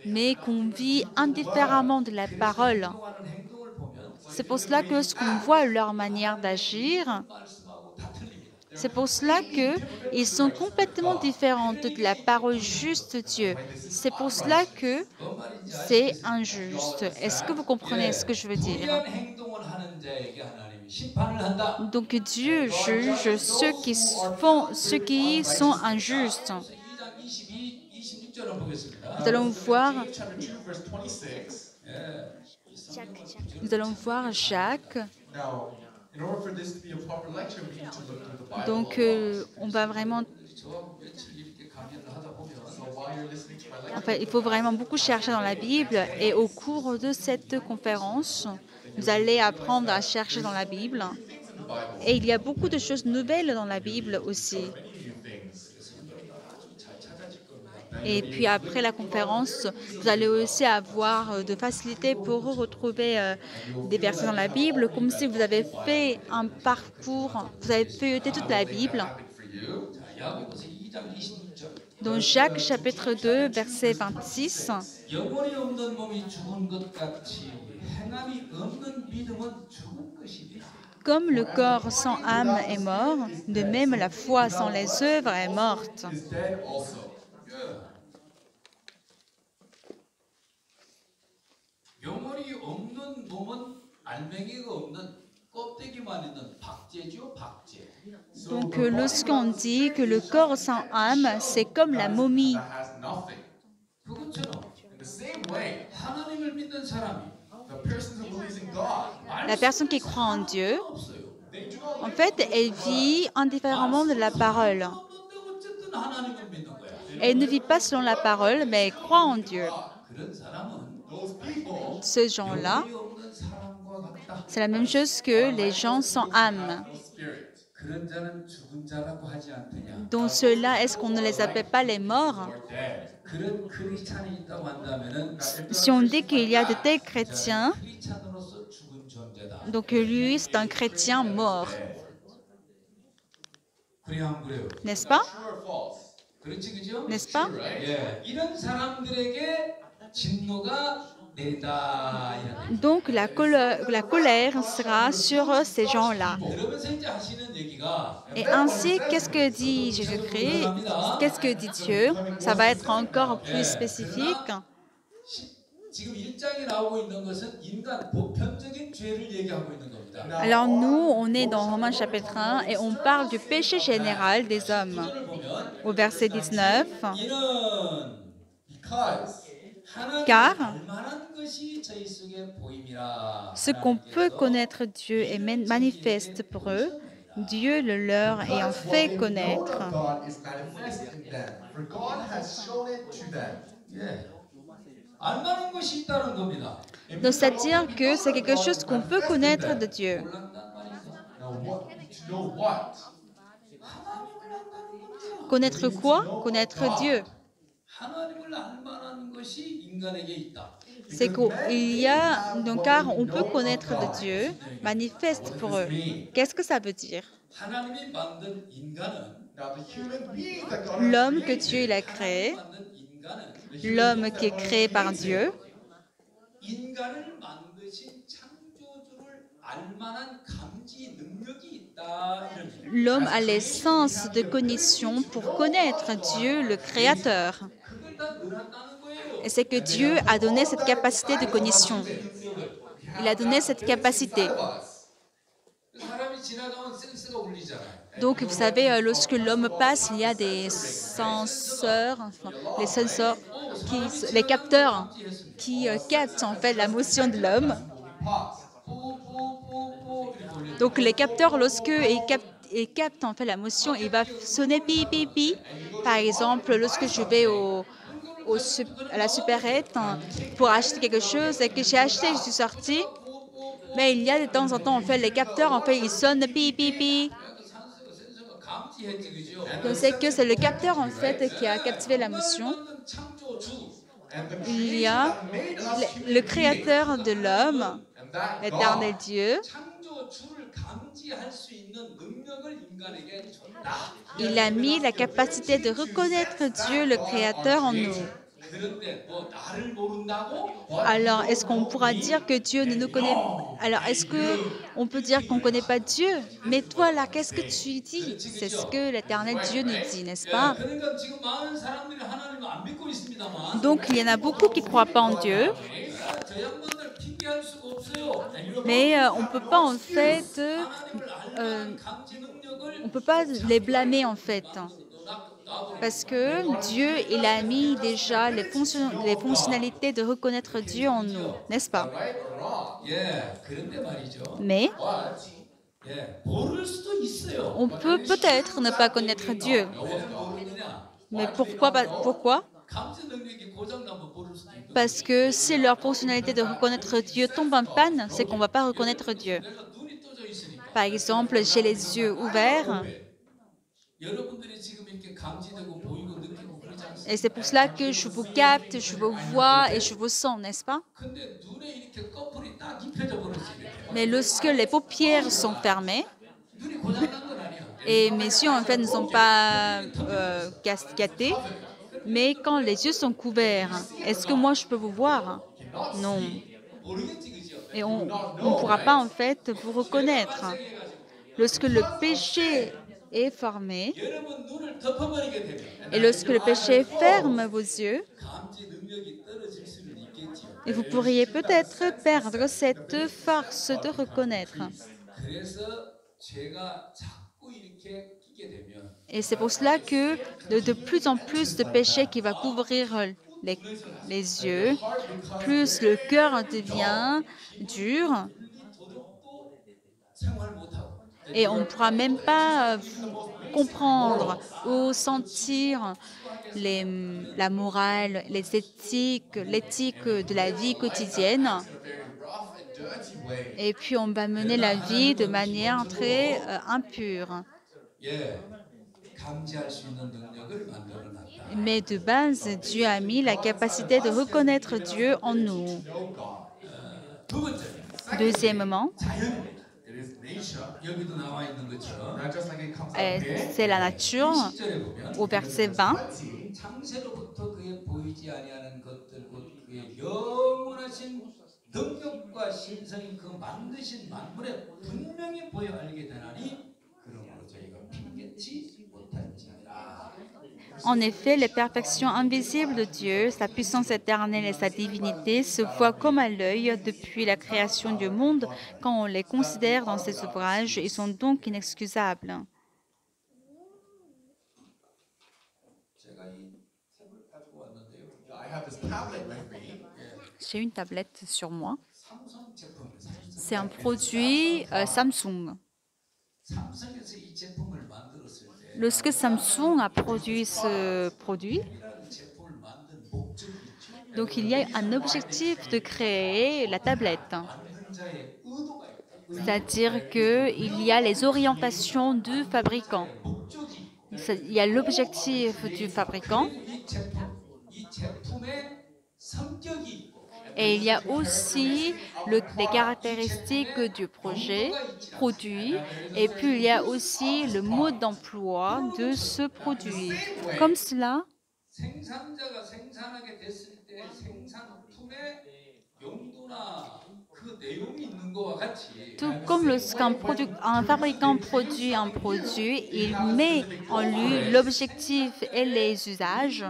mais qu'on vit indifféremment de la parole. 하는 행동을 보면 C'est pour cela que lorsqu'on voit leur manière d'agir, 말씀하고 다 틀립니다. c'est pour cela qu'ils sont complètement différents de la parole juste de Dieu. C'est pour cela que 뭔 말인지 c'est injuste. Est-ce que vous comprenez ce que je veux dire? 불의한 행동을 하는 자에게 하나님이 심판을 한다. Donc Dieu juge ceux qui sont injustes. 2장 26절 보겠습니다. Nous allons voir, James chapter 2, verse 26. 예. nous allons voir Jacques. Now, in order for this to be a proper lecture, we need to look through the Bible. Donc, on va vraiment, 저하고 며칠 이렇게 강연을 하다 보면 So while you're listening to my lecture, enfin, il faut vraiment beaucoup chercher dans la Bible. Et au cours de cette conférence, vous allez apprendre à chercher dans la Bible. things in the Bible, Et il y a beaucoup de choses nouvelles dans la Bible aussi. many new things. 잘 찾아질 겁니다. Et puis après la conférence, vous allez aussi avoir de facilité pour retrouver des versets dans la Bible, comme si vous avez fait un parcours, vous avez feuilleté toute la Bible. Happened for you. 자, 야고보서 2장 26절. Dans Jacques chapitre 2, verset 26, 영혼이 없는 몸이 죽은 것 같이 행함이 없는 믿음은 죽은 것이니. comme le corps sans âme est mort, de même la foi sans les œuvres est morte. Is dead also. 예. 영혼이 없는 몸은 알맹이가 없는 껍데기만 있는 박제죠, 박제. So Donc the body lorsqu'on dit que le corps sans âme, c'est comme la momie. that has nothing. 그것처럼 In the same way, 하나님을 믿는 사람이 the person who believes in God, La personne qui croit en Dieu, 없어요. they do not en live fait, elle vit indifféremment de la parole. 없는데 어쨌든 하나님을 믿는 거야. Elle ne vit pas selon la parole, mais elle croit en Dieu. 그런 사람은 those people Ces gens-là, 영혼이 없는 사람과 같다. c'est la même chose que les gens sans âme. no spirit. 그런 자는 죽은 자라고 하지 않느냐. Donc ceux-là, est-ce qu'on ne les appelle pas les morts? Or dead. 그런 크리스찬이 있다고 한다면은 Si on dit qu'il y a de tels chrétiens, 크리스찬으로서 죽은 존재다. donc lui, c'est un chrétien mort, 그래야 안 그래요? n'est-ce pas? True or false? 그렇지 그죠? N'est-ce pas? Right? 예, 이런 사람들에게 진노가 내린다. 이런. Donc la colère sera sur ces gens-là. 그러면서 이제 하시는 얘기가 Et ainsi, qu'est-ce que dit Jésus-Christ? Qu'est-ce que dit Dieu? Ça va être encore plus spécifique. 지금 1장에 나오고 있는 것은 인간 보편적인 죄를 얘기하고 있는 겁니다. Alors nous, on est dans Romains chapitre 1 et on parle du péché général des hommes. 구절을 보면 Au verset 19, 이는 Because 하나님을 Car 알만한 것이 저희 속에 보임이라. ce qu'on peut connaître Dieu est manifeste pour eux, Dieu le leur ayant what fait they know connaître. of God is manifest in them, for God has shown it to them. 예. 알만한 것이 있다는 겁니다. Donc c'est-à-dire que c'est quelque chose qu'on peut connaître de Dieu. 몰랐단 말이죠. Now, what to know what? 하나님을 안다는 겁니다. Connaître quoi? Connaître Dieu. 하나님을 알만한 것이 인간에게 있다. C'est qu'il y a, donc car on peut connaître de Dieu, manifeste pour eux. Qu'est-ce que ça veut dire? 하나님이 만든 인간은 Now, the human being that God has L'homme que created, Dieu il a créé, 만든 인간은 l'homme qui est créé par Dieu, 인간을 만드신 창조주를 알만한 감지 능력이 있다. 이런 얘기예요. l'homme a l'essence de cognition pour connaître Dieu, le Créateur. 그걸 다 넣어놨다는 거예요. Et c'est que Dieu a donné cette capacité de cognition. Il a donné cette capacité. 사람이 지나가면 센스가 울리잖아요. Donc, vous savez, lorsque l'homme passe, il y a des senseurs, enfin, les capteurs qui captent en fait la motion de l'homme. Donc, les capteurs, lorsqu'ils captent en fait la motion, il va sonner pi pi pi. Par exemple, lorsque je vais à la supérette pour acheter quelque chose et que j'ai acheté, je suis sortie. Mais il y a de temps en temps, en fait, les capteurs, en fait, ils sonnent pi pi pi. 센서가 감지했지 그죠? Donc, c'est que c'est le capteur, en fait, qui a captivé la motion. 창조주 Il y a le créateur de l'homme, l'éternel Dieu. 창조주를 감지할 수 있는 능력을 인간에게 줬다. Il a mis la capacité de reconnaître Dieu, le créateur, en nous. 그런데 뭐 나를 모른다고? Alors, est-ce qu'on pourra dire que Dieu ne nous connaît pas? Alors, est-ce qu'on peut dire qu'on ne connaît pas Dieu? Mais toi, là, qu'est-ce que tu dis? C'est ce que l'éternel Dieu nous dit, n'est-ce pas? 그러니까 지금 많은 사람들이 하나님을 안 믿고 있습니다만. Donc, il y en a beaucoup qui ne croient pas en Dieu, 저 양반들 핑계할 수가 없어요. mais on ne peut pas, en fait, 하나님을 알만한 감지 능력을 on peut pas les blâmer, en fait. Parce que Dieu, il a mis déjà les fonctionnalités de reconnaître Dieu en nous, n'est-ce Am pas? I right or wrong? 예, 그런데 말이죠. Mais But 예, 모를 수도 있어요. on peut peut-être ne pas connaître Dieu. know 왜 of God. 모르느냐? Mais pourquoi? 감지 능력이 고장나면 모를 수도 있거든요. Parce que si leur fonctionnalité de reconnaître Dieu tombe en panne, c'est qu'on ne va pas reconnaître Dieu. 내가 눈이 떠져 있으니까. Par exemple, j'ai les yeux ouverts 여러분들이 지금 이렇게 감지되고 보이고 느끼고 그러지 않습니까? et c'est pour cela que je vous capte, je vous vois et je vous sens, n'est-ce pas? 근데 눈에 이렇게 꺼풀이 딱 입혀져 버렸지 이렇게. Mais lorsque les paupières sont fermées 눈이 고장난 건 아니야. et mes yeux en fait ne sont pas casquettés, mais quand les yeux sont couverts, est-ce que moi je peux vous voir? Non. 모르겠지 그죠? Et on ne pourra pas en fait vous reconnaître. Lorsque le péché est formé 여러분 눈을 덮어버리게 되면 et lorsque le péché ferme vos yeux, 감지 능력이 떨어질 수는 있겠지요. et vous pourriez peut-être perdre cette force de reconnaître. 그래서 죄가 자꾸 이렇게 끼게 되면 Et c'est pour cela que de plus en plus de péchés qui va couvrir les yeux, plus le cœur devient dur 도덕도 생활 못하고 et on ne pourra même pas comprendre ou sentir la morale, l'éthique de la vie quotidienne. In a very rough and dirty way. Et puis on va mener la vie de manière très impure. 예, 감지할 수 있는 능력을 만들어놨다. Mais de base, Dieu a mis la capacité de reconnaître Dieu en nous. Know God. 두 번째, Deuxièmement, It is nature. 여기도 나와 있는 것처럼 Not just like it comes out here. c'est la nature. 10절에 보면 Au verset 20, 창세로부터 그의 보이지 아니하는 것들 곧 그의 영원하신 능력과 신성인 그 만드신 만물에 분명히 보여 알게 되나니 그러므로 저희가 핑계치 못할지니라. en effet, les perfections invisibles de Dieu, sa puissance éternelle et sa divinité se voient comme à l'œil depuis la création du monde. Quand on les considère dans ses ouvrages, ils sont donc inexcusables. 제가 이 탭을 가지고 왔는데요. I have this tablet with me. J'ai une tablette sur moi. 삼성 제품을 사실 C'est un produit Samsung. 삼성에서 이 제품을 만들었을 때 Lorsque Samsung a produit ce produit, 이 제품을 만든 목적이 있죠. donc il y a un objectif de créer la tablette. 만든 자의 의도가 있다. C'est-à-dire qu'il y a les orientations du fabricant. 목적이 있고 Il y a l'objectif du fabricant 이 제품의 성격이 있고 et il y a aussi les caractéristiques du produit, et puis il y a aussi le mode d'emploi de ce produit. Comme cela, 생산자가 생산하게 됐을 때 생산품의 용도나 그 내용이 있는 것과 같이 tout comme lorsqu'un fabricant produit un produit, il met en lui l'objectif et les usages.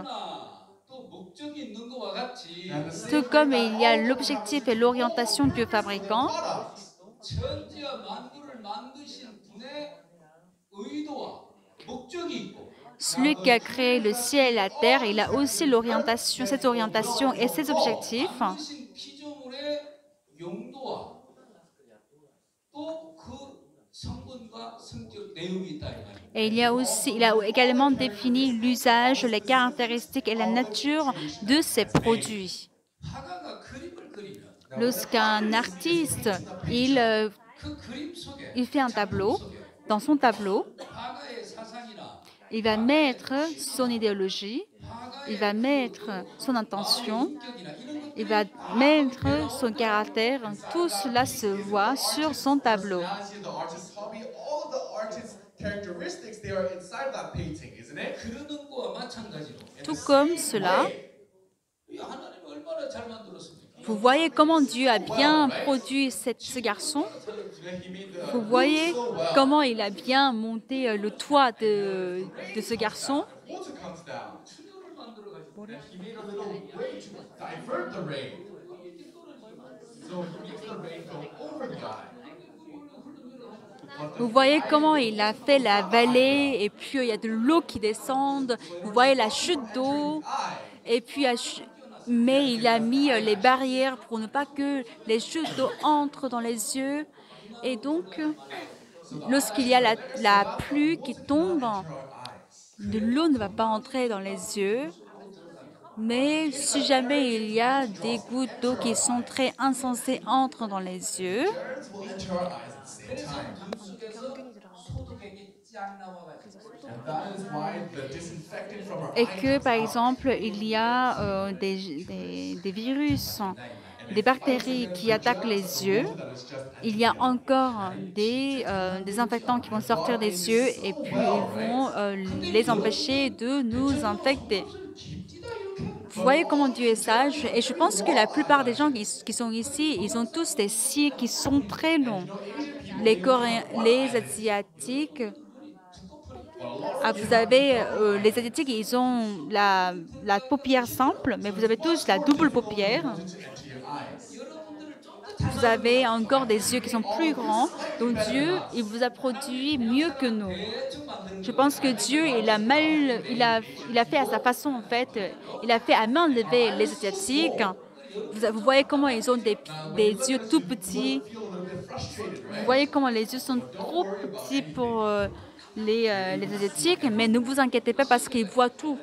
또 목적이 있는 것과 같이 Tout comme il y a l'objectif et l'orientation du fabricant, 천지와 만물을 만드신 분의 의도와 목적이 있고 celui qui a créé le ciel et la terre, il a aussi l'orientation, cette orientation et ses objectifs. 만드신 피조물의 용도와 또 그 성분과 성격 내용이 있다 이 말이에요. Et il a également défini l'usage, les caractéristiques et la nature de ces produits. 화가가 그림을 그리면 Lorsqu'un artiste, il 그 그림 속에 fait un tableau, dans son tableau, 화가의 사상이나 il va mettre son idéologie, il va mettre son intention, 성격이나 이런 것 il va mettre son caractère. Tout cela se voit sur son tableau. Personality of the artist's hobby, all of the artist's characteristics, they are inside that painting, isn't it? 그러는 거와 마찬가지로 Tout comme cela, 이 하나님이 얼마나 잘 만들었습니까? vous voyez comment Dieu a bien produit ce garçon. Vous voyez comment il a bien monté le toit de ce garçon. Water comes down. 수녀를 만들어가지고 And he made a little way to divert the rain. So he makes the rain go over the guy. But Vous voyez comment il a fait la vallée et puis il y a de l'eau qui descend. Vous voyez la chute d'eau et puis mais il a mis les barrières pour ne pas que les chutes d'eau entrent dans les yeux. Et donc, lorsqu'il y a la pluie qui tombe, de l'eau ne va pas entrer dans les yeux. Mais si jamais il y a des gouttes d'eau qui sont très insensées entrent dans les yeux, Germs will enter our eyes at the same 그래서 time. 눈 속에서 소독액이 쫙 나와가지고 And that is why the disinfectant from our et eye que comes par out. exemple il y a des virus, des bactéries qui attaquent les yeux, il y a encore des désinfectants qui vont sortir des yeux et puis ils vont les empêcher de nous infecter. Vous voyez comment Dieu est sage et je pense que la plupart des gens qui sont ici, ils ont tous des cils qui sont très longs. Les Coréens, les Asiatiques, vous savez, les Asiatiques, ils ont la paupière simple, mais vous avez tous la double paupière. Vous avez encore des yeux qui sont plus grands. Donc Dieu, il vous a produit mieux que nous. Je pense que Dieu, il a fait à sa façon en fait. Il a fait à main levée les Asiatiques. Vous voyez comment ils ont des yeux tout petits. Vous voyez comment les yeux sont trop petits pour les Asiatiques, mais ne vous inquiétez pas parce qu'ils voient tout.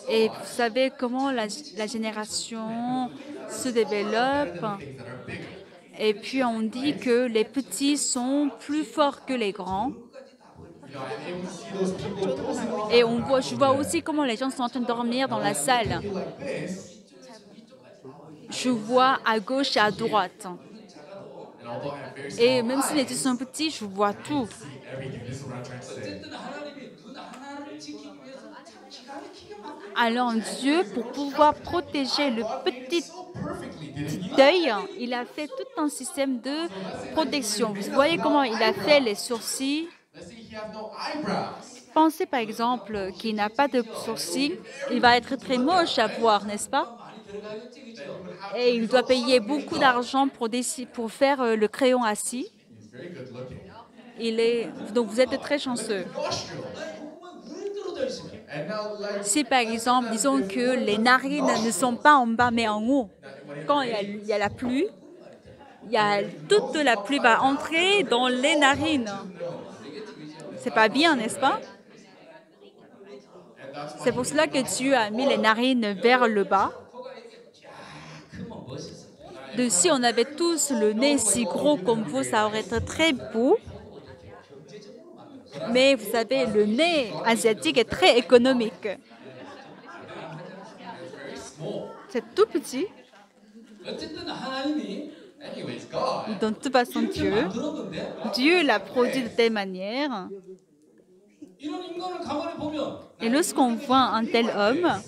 Et vous savez comment la génération se développe. Et puis on dit que les petits sont plus forts que les grands. Et je vois aussi comment les gens sont en train de dormir dans la salle. Je vois à gauche et à droite. Et même si les yeux sont petits, je vois tout. 어쨌든 하나님이 눈 하나를 지키기 위해서 기가 막히게 만든 Alors Dieu, pour pouvoir protéger le petit œil, il a fait tout un système de protection. Vous voyez comment il a fait les sourcils. Let's say he has no eyebrows. Pensez par exemple qu'il n'a pas de sourcils, il va être très moche à voir, n'est-ce pas? Et il doit payer beaucoup d'argent pour faire le crayon assis. He's very good looking. Donc vous êtes très chanceux. Nostrils. 보면 물이 떨어져 있어요. And now, like, Si par exemple, disons que les narines ne sont pas en bas mais en haut, quand il y a la pluie, toute la pluie va entrer dans les narines. C'est pas bien, n'est-ce pas? C'est pour cela que Dieu a mis les narines vers le bas. 크면 멋있어. Si on avait tous le nez si gros comme vous, ça aurait été très beau. Mais vous savez, le nez asiatique est très économique. C'est tout petit. 어쨌든 하나님이 anyways, God, De toute façon, 이렇게 Dieu 만들었는데 l'a produit de telle manière. 이런 인간을 가만히 보면 Et lorsqu'on voit un tel homme,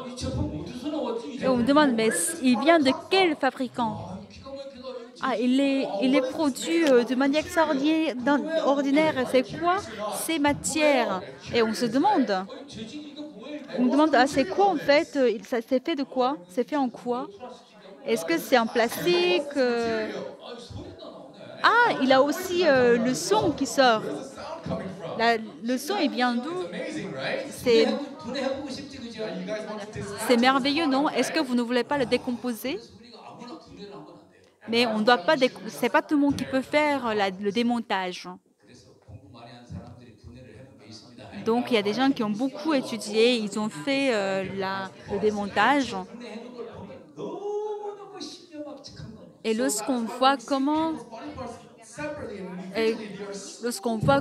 이 제품 어디서 나왔지? 이 et on me demande, mais il vient de quel fabricant? 기가 막히다. Ah, il est produit de manière extraordinaire. C'est quoi ces matières? Et on se demande. 재질 이거 뭐예요? On me demande, ah, c'est quoi en fait? Ça c'est fait de quoi? C'est fait en quoi? Est-ce que c'est en plastique? Ah, il a aussi le son qui sort. Le son, il vient d'où? amazing, right? 분해 해보고 싶지 그죠? You guys want to design? C'est merveilleux, non? Est-ce que vous ne voulez pas le décomposer? 우리가 아무나 분해를 하면 안 돼요. Mais on doit pas c'est pas tout le monde qui peut faire le démontage. 그래서 공부 많이 한 사람들이 분해를 해본 게 있습니다. Donc il y a des gens qui ont beaucoup étudié, ils ont fait le démontage. 분해해놓은 걸 보면 너무너무 신명확한 거예요. Et lorsqu'on voit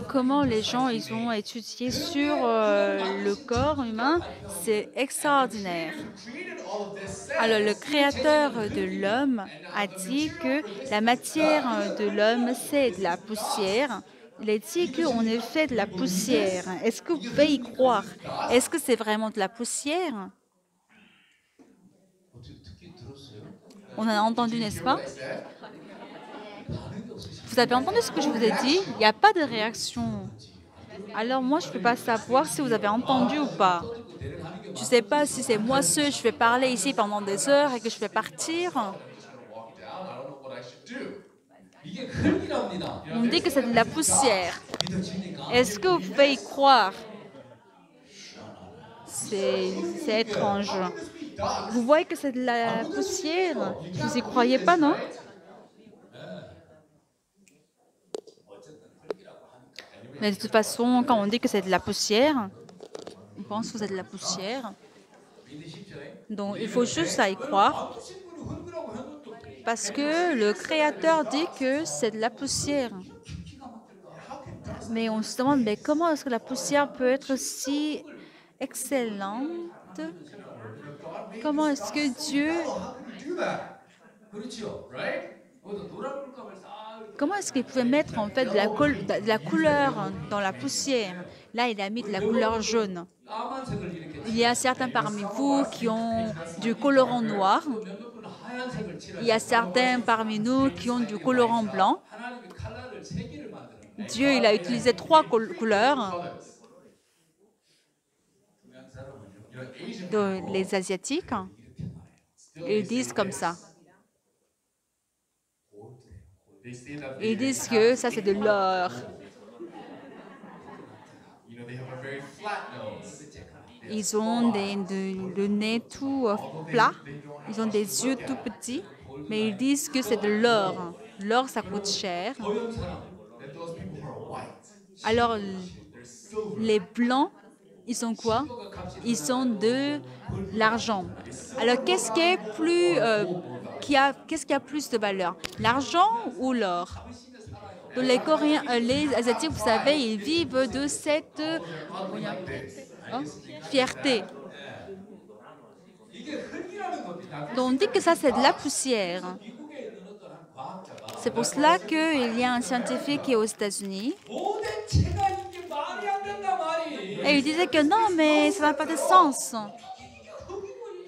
comment les gens ils ont étudié sur le corps humain, c'est extraordinaire. Alors le créateur de l'homme a dit que la matière de l'homme c'est de la poussière. Il a dit qu'on est fait de la poussière. Est-ce que vous pouvez y croire? Est-ce que c'est vraiment de la poussière? 어떻게 듣긴 들었어요? On en a entendu, n'est-ce pas? 반응이 없으시죠? Vous avez entendu ce que je vous ai dit? Il n'y a pas de réaction. Alors moi, je ne peux pas savoir si vous avez entendu ou pas. Je ne sais pas si c'est moi seul, je vais parler ici pendant des heures et que je vais partir. Walk down. I don't know what I should do. 이게 흙이랍니다. On dit que c'est de la poussière. 믿어집니까? Est-ce que vous pouvez y croire? C'est étrange. Vous voyez que c'est de la poussière? Vous y croyez pas, non? Mais de toute façon, quand on dit que c'est de la poussière, on pense que c'est de la poussière. 믿으십시오. Donc il faut juste y croire 만드신 분이 흙이라고 해도 parce que le Créateur dit que c'est de la poussière. 기가 막힐까? Mais on se demande, mais comment est-ce que la poussière peut être si excellente? Comment est-ce que Dieu, How could you do that? 그렇죠. Right? 어떤 노란 물감을 싹 이렇게 comment est-ce qu'il pouvait mettre en fait de la couleur dans la poussière? Là, il a mis de la couleur jaune. 까만색을 이렇게 Il y a certains parmi vous qui ont du colorant noir. 몇몇 분은 하얀색을 Il y a 칠하시고 certains parmi nous qui ont du colorant blanc. 하나님이 칼라를 세 개를 만드는 Dieu, il a utilisé trois couleurs. Colors. 동양 사람은요 You know, Asian Donc, les Asiatiques, 이렇게 말해요. still ils disent comme ça. they say that Ils disent que ça, c'est de l'or. you know they have a very flat nose. Ils ont le nez tout plat. Ils ont des yeux tout petits. Mais ils disent que c'est de l'or. L'or, ça coûte cher. 고연 사람 Then those people who are white, Alors, they're silver. les blancs, ils sont quoi? Ils sont de l'argent. Alors, qu'est-ce qui est plus, qu'est-ce qui a plus de valeur? L'argent ou l'or? Donc, les Coréens, les Asiatiques, vous savez, ils vivent de cette fierté. 이게 흙이라는 겁니다. Donc, on dit que ça, c'est de la poussière. 미국에 있는 어떤 한 과학자가 C'est pour cela qu'il y a un scientifique qui est aux États-Unis. 도대체가 이게 말이 안 된다 말이. Et il disait que non, mais ça n'a pas de sens.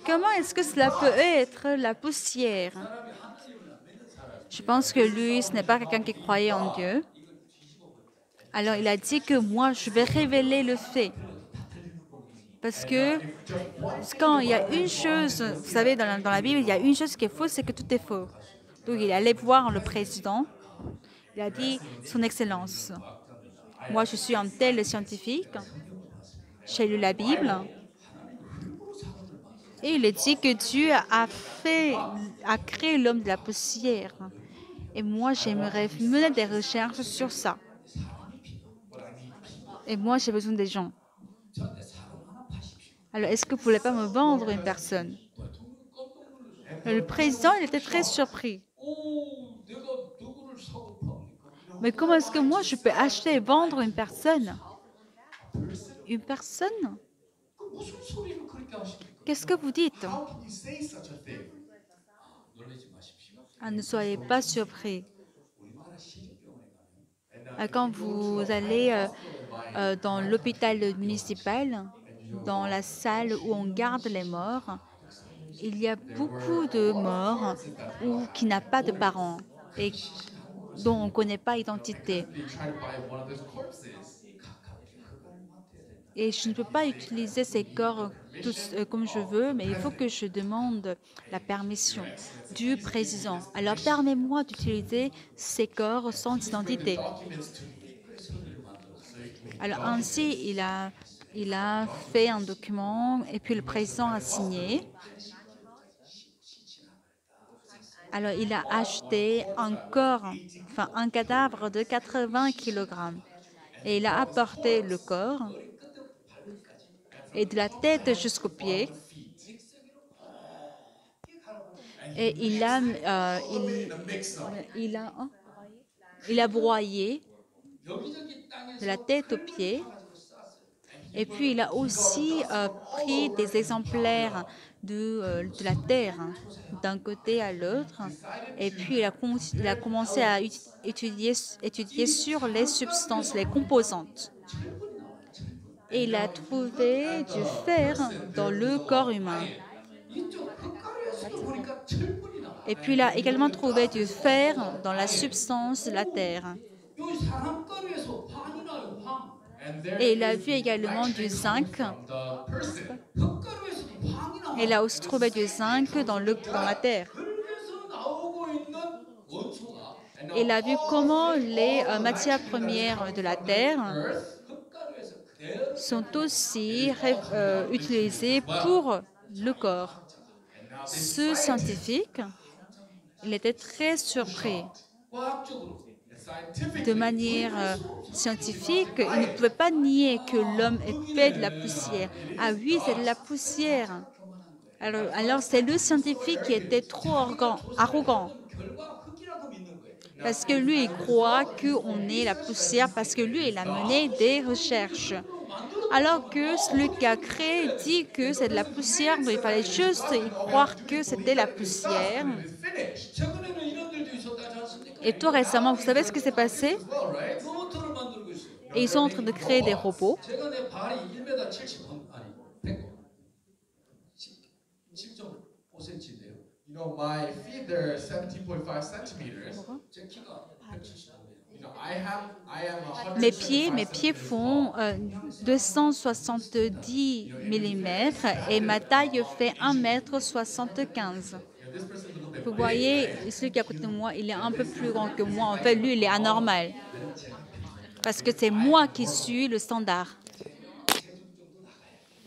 Comment est-ce que cela peut être la poussière? Je pense que lui, ce n'est pas quelqu'un qui croyait en Dieu. Alors il a dit que moi, je vais révéler le fait. Parce que quand il y a une chose, vous savez, dans la Bible, il y a une chose qui est fausse, c'est que tout est faux. Donc il allait voir le président. Il a dit, Son Excellence, moi je suis un tel scientifique. J'ai lu la Bible. Et il est dit que Dieu a créé l'homme de la poussière. Et moi, j'aimerais mener des recherches sur ça. Et moi, j'ai besoin des gens. Alors, est-ce que vous ne voulez pas me vendre une personne? Le président, il était très surpris. 오, 내가 누구를 사고 팝니까? Mais comment est-ce que moi, je peux acheter et vendre une personne? Une personne? 그 무슨 소리를 그렇게 하십니까? Qu'est-ce que vous dites? How can you say such a thing? 놀라지 마십시오. Ah, ne soyez pas surpris. 우리나라 시립병원에 가면 Quand vous allez dans l'hôpital municipal, dans la salle où on garde les morts, il y a beaucoup de morts qui n'ont pas de parents et dont on ne connaît pas l'identité. They try to buy one of those corpses. Et je ne peux pas utiliser ces corps tous comme je veux, mais il faut que je demande la permission du président. Alors permets-moi d'utiliser ces corps sans identité. Documents to me. Alors ainsi, il a fait un document et puis le président a signé. Alors il a acheté un corps, enfin un cadavre de 80 kg. Et il a apporté le corps et de la tête jusqu'aux pieds. Et il a broyé 여기저기 땅에서 de la tête aux pieds. Et puis il a aussi pris des exemplaires de la terre d'un côté à l'autre. Et puis il a commencé à étudier sur les substances, les composantes. Et il a trouvé du fer dans le corps humain. 이쪽 흙가루에서 보니까 철분이 나와. Et puis il a également trouvé du fer dans la substance de la terre. 여기 사람 가루에서 황이 나요, 황. And there Et il a vu également du zinc. from the person. 흙가루에서도 황이 나와. Et il a aussi trouvé du zinc dans la terre. 흙에서 나오고 있는 원소가 Il a vu comment les matières premières de la Terre 흙가루에서 그대로 sont aussi utilisées pour le corps. Ce scientifique, il était très surpris. 과학적으로 De manière scientifique, il ne pouvait pas nier que l'homme est fait de la poussière. Ah oui, c'est de la poussière. Alors c'est le scientifique qui était trop arrogant. 결과 흙이라고 믿는 거예요. Parce que lui, il croit qu'on est la poussière, parce que lui, il a mené des recherches. Alors que celui qui a créé dit que c'est de la poussière, donc il fallait juste y croire que c'était la poussière. 최근에는 이런 일도 있었다지 않습니까? Et tout récemment, vous savez ce qui s'est passé? 로봇을 만들고 있어요. Et ils sont en train de créer des robots. 제가 내 발이 1m 70 아니 100 7.5cm인데요. You know, my feet they're 17.5 centimeters. 제 키가 170입니다. You know, I am Mes 175 pieds centimeters font tall. 270 mm et ma taille fait 1,75 m. This person is a little bit Vous big, voyez, right? celui qui est à côté de moi, il est un peu plus grand que moi. En fait, lui, il est anormal. Parce que c'est moi qui suis le standard.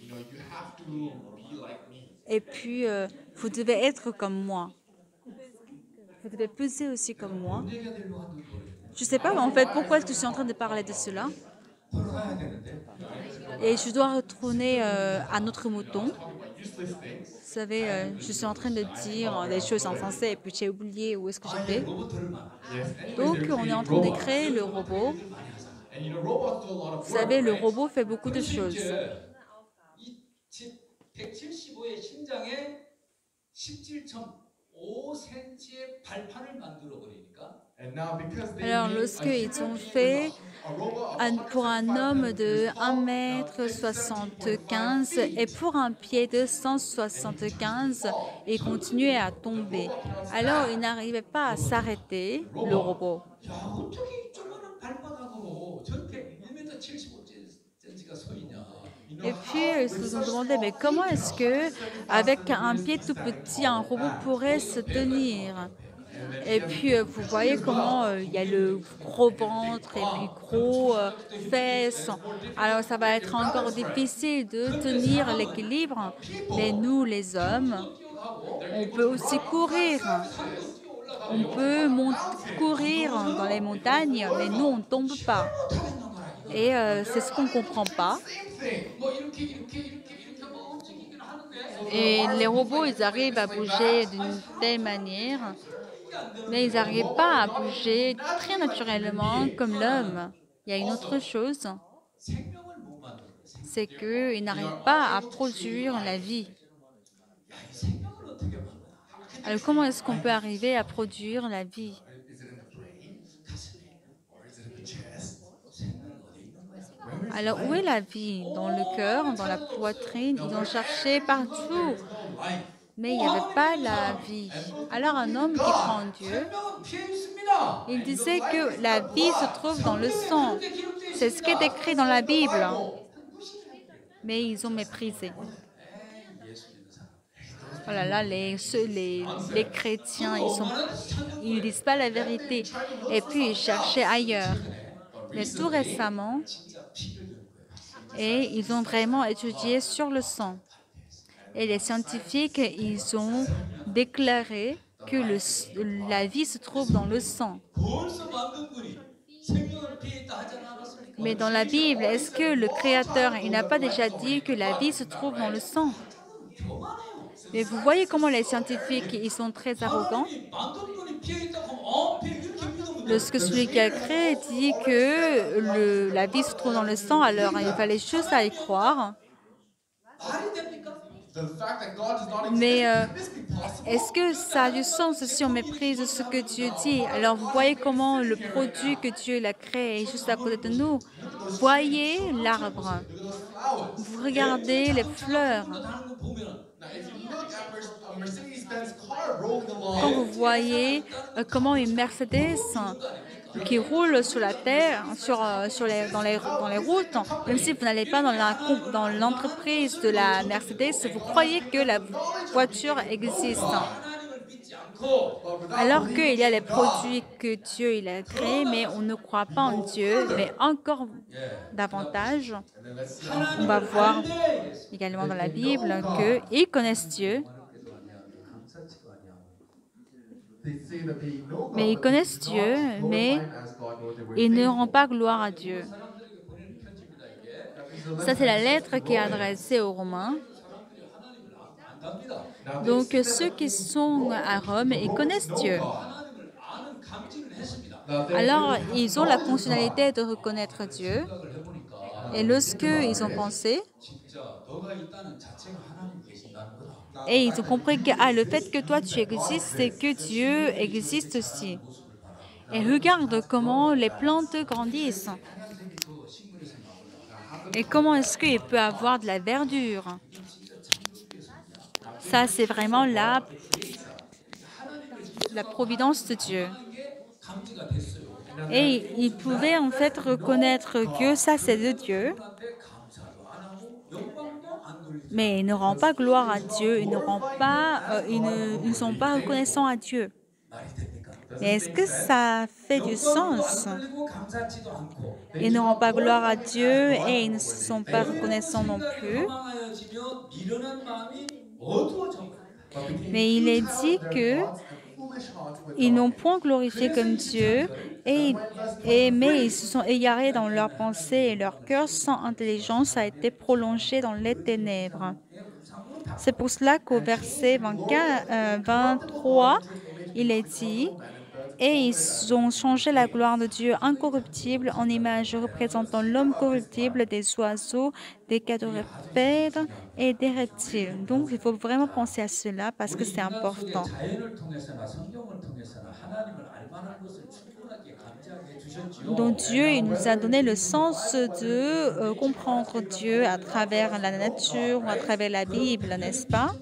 You know, you have to be like me. Et puis, vous devez être comme moi. Vous devez peser aussi comme moi. 얘기가 되려고 하는 거예요. Je ne sais pas, en fait, pourquoi est-ce que je suis en train de parler de cela. 돌아가야 되는데. Et je dois retourner à notre mouton. Useless things. Vous savez, je suis en train de dire des choses en français et puis j'ai oublié où est-ce que j'étais. 로봇을 만. Yes. Anyways, Donc, they're on est en creating train de robots. créer le robot. And you know, robots do a lot of Vous work, savez, le right? robot fait beaucoup de choses. 이 175의 심장에 17.5cm의 발판을 만들어 버리니까 And now because they Alors, made lorsqu'ils ont fait a robot of pour un homme 175 de centimeters tall, 1,75 m et pour un pied de 175, il continuait à tomber. Alors, il n'arrivait pas à s'arrêter, le robot. 야 어떻게 이 조그마한 발바닥으로 저렇게 1m 75cm가 서 있냐. Et puis, ils se sont demandé, mais comment est-ce que, avec un pied tout petit, un robot pourrait se tenir? Et puis, vous voyez comment il y a le gros ventre et puis gros fesses. Alors, ça va être encore difficile de tenir l'équilibre. Mais nous, les hommes, on peut aussi courir. On peut courir dans les montagnes, mais nous, on ne tombe pas. Et c'est ce qu'on ne comprend pas. 뭐 이렇게 뭐 움직이긴 하는데 Et les robots, ils arrivent à bouger d'une telle manière, mais ils n'arrivent pas à bouger très naturellement comme l'homme. Il y a une autre chose, 생명을 못 만들어요. c'est qu'ils n'arrivent pas à produire la vie. 야, 이 생명을 어떻게 만들어? Alors comment est-ce qu'on peut arriver à produire la vie? Is it in the brain? Or is it in the chest? 생명이 어디 있는 거야? Alors où est la vie? Dans le cœur, dans la poitrine, ils ont cherché partout, mais il n'y avait pas la vie. Alors un homme qui croit en Dieu, 생명은 피해 있습니다. il disait que la vie se trouve dans le sang. C'est ce qui est écrit dans la Bible. Mais ils ont méprisé. 예수 믿는 사람. Oh là là, les chrétiens, ils ne disent pas la vérité. Et puis, ils cherchaient ailleurs. Mais tout récemment, 진짜 피를 주는 거예요. et ils ont vraiment étudié sur le sang. Et les scientifiques, ils ont déclaré que la vie se trouve dans le sang. 벌써 만든 분이 생명을 피해 있다 하지 않았습니까? Mais dans la Bible, est-ce que le Créateur, il n'a pas déjà dit que la vie se trouve dans le sang? Mais vous voyez comment les scientifiques, ils sont très arrogants. 만든 분이 피해 있다고 하면 피해 이렇게 믿으면 돼. Lorsque celui qui a créé dit que la vie se trouve dans le sang, alors il fallait juste à y croire. 말이 됩니까? The fact that God does not Mais exist, can this be possible? est-ce que ça a du sens si on méprise ce que Dieu dit? Alors vous voyez comment le produit que Dieu a créé est juste à côté de nous. Voyez l'arbre. Vous regardez les fleurs. 다른 거 보면 Now, if you look at a Mercedes-Benz car rolling along, Quand vous voyez comment une Mercedes qui roule sur la terre, dans les routes, même si vous n'allez pas dans l'entreprise de la Mercedes, vous croyez que la voiture existe. 하나님을 믿지 않고 Alors qu'il y a les produits que Dieu il a créés, mais on ne croit pas en Dieu, mais encore 예. davantage, And then let's see on va voir 알되 également dans la Bible qu'ils connaissent Dieu, 영화롭게도 아니하고 감사치도 아니하고 they say that they know mais ils God, but connaissent they do Dieu, not mais glorify Him as God, nor they were ils ne faithful. rendent pas gloire à Dieu. 사람들에게 보내는 편지입니다. 이게 That means the Ça, c'est la letter is lettre to qui est Romans. adressée aux Romains. 사람들이 하나님을 안답니다. Now, they Donc, see that ceux the qui people- sont à Rome, the ils Romans connaissent know Dieu. God. 하나님을 아는 감지는 했습니다. Now, they Alors, really have ils ont la knowledge of fonctionnalité de reconnaître Dieu. 생각을 해보니까 Et lorsque ils ont pensé, 진짜 너가 있다는 자체가 하나님 계신다는 거다. et ils ont compris que le fait que toi tu existes, c'est que Dieu existe aussi. 모습을 바라. Et regarde comment les plantes grandissent. 파란색이 또 식물에서 나오다. Et comment est-ce qu'il peut avoir de la verdure? Ça, c'est vraiment la providence de Dieu. 하는 게 감지가 됐어요. Et ils pouvaient en fait reconnaître que ça, c'est de Dieu. 그런데 감사도 안 하고 영광도 안 돌리죠. Mais ils ne rendent pas gloire à Dieu, ils ne sont pas reconnaissants à Dieu. 말이 됩니까? Mais est-ce que ça fait du 영광도 sens? 안 돌리고 감사치도 않고 Ils ne rendent pas gloire à Dieu et ils ne sont pas reconnaissants non plus. 허망하여지며 미련한 마음이 어두워져 버립니다. Mais il est dit que ils n'ont point glorifié comme Dieu, mais ils se sont égarés dans leurs pensées et leur cœur sans intelligence a été prolongé dans les ténèbres. C'est pour cela qu'au verset 23, il est dit, et ils ont changé la gloire de Dieu incorruptible en image représentant l'homme corruptible, des oiseaux, des quadrupèdes et des reptiles. Donc, il faut vraiment penser à cela parce que c'est important. 자연을 통해서나 성경을 통해서나 하나님을 알 만한 것을 충분하게 감지하게 해주셨지요. Donc, Dieu il nous a donné le sens de comprendre Dieu à travers la nature ou à travers la Bible, n'est-ce pas?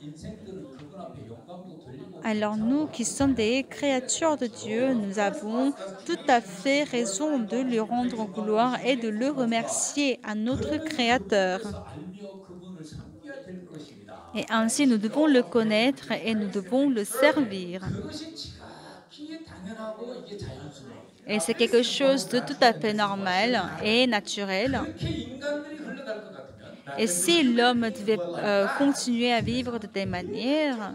인생들은 그분 앞에 영광도 돌리고 Alors nous qui sommes des créatures de Dieu, nous avons tout à fait raison de lui rendre gloire et de le remercier à notre Créateur. 알며 그분을 섬겨야 될 것입니다. Et ainsi nous devons le connaître et nous devons le servir. 그것이 지극히 당연하고 이게 자연스러워. Et c'est quelque chose de tout à fait normal et naturel. 그렇게 인간들이 흘러갈 것 같으면 Et si l'homme devait continuer à vivre de telle manière,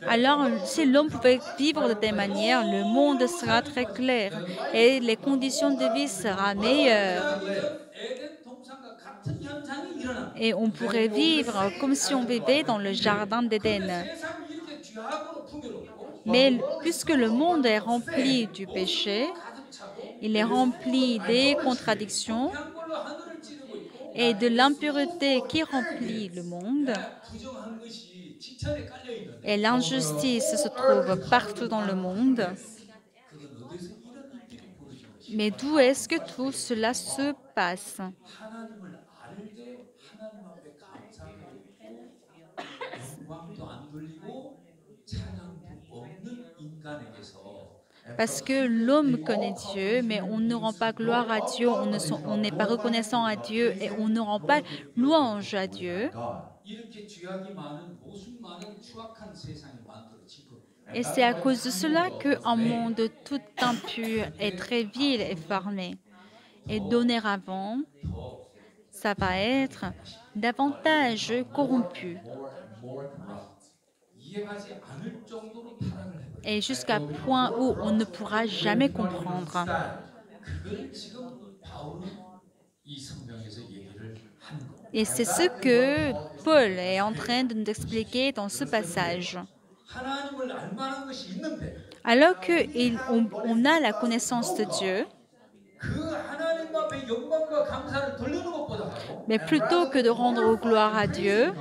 alors si l'homme pouvait vivre de telle manière, le monde sera très clair et les conditions de vie seront meilleures. 에덴 동산과 같은 현상이 일어납니다. Et on pourrait vivre comme si on vivait dans le jardin d'Éden. 세상이 이렇게 죄악으로 풍요롭고 Mais puisque le monde est rempli du péché, 가득 차고 il est rempli des contradictions 한 걸로 하늘을 찌르고 있고 et de l'impureté qui remplit le monde, 부정한 것이 지천에 깔려 있는데 et l'injustice se trouve partout dans le monde. 그건 어디서 이런 일들이 벌어진 것이 Mais d'où est-ce que tout cela se passe? 하나님을 알되 하나님 앞에 감사하고 영광도 안 돌리고 찬양도 없는 인간에게서 Parce que l'homme connaît Dieu, mais on ne rend pas gloire à Dieu, on n'est pas reconnaissant à Dieu et on ne rend pas louange à Dieu. 이렇게 죄악이 많은 모순 많은 추악한 세상이 만들어진 겁니다. Et c'est à cause de cela qu'un monde tout impur et très vil est formé. Et dorénavant, 더 ça va être davantage corrompu. 이해하지 않을 정도로 타락을 해버려요. Et jusqu'à point où on ne pourra jamais comprendre. 그걸 지금 바울은 이 성경에서 얘기를 하는 겁니다. Et c'est ce que Paul est en train de nous expliquer dans ce passage. 하나님을 알 만한 것이 있는데 Alors qu'on a la connaissance de Dieu, 그 하나님 앞에 영광과 감사를 돌리는 것보다도 mais plutôt que de rendre gloire à Dieu,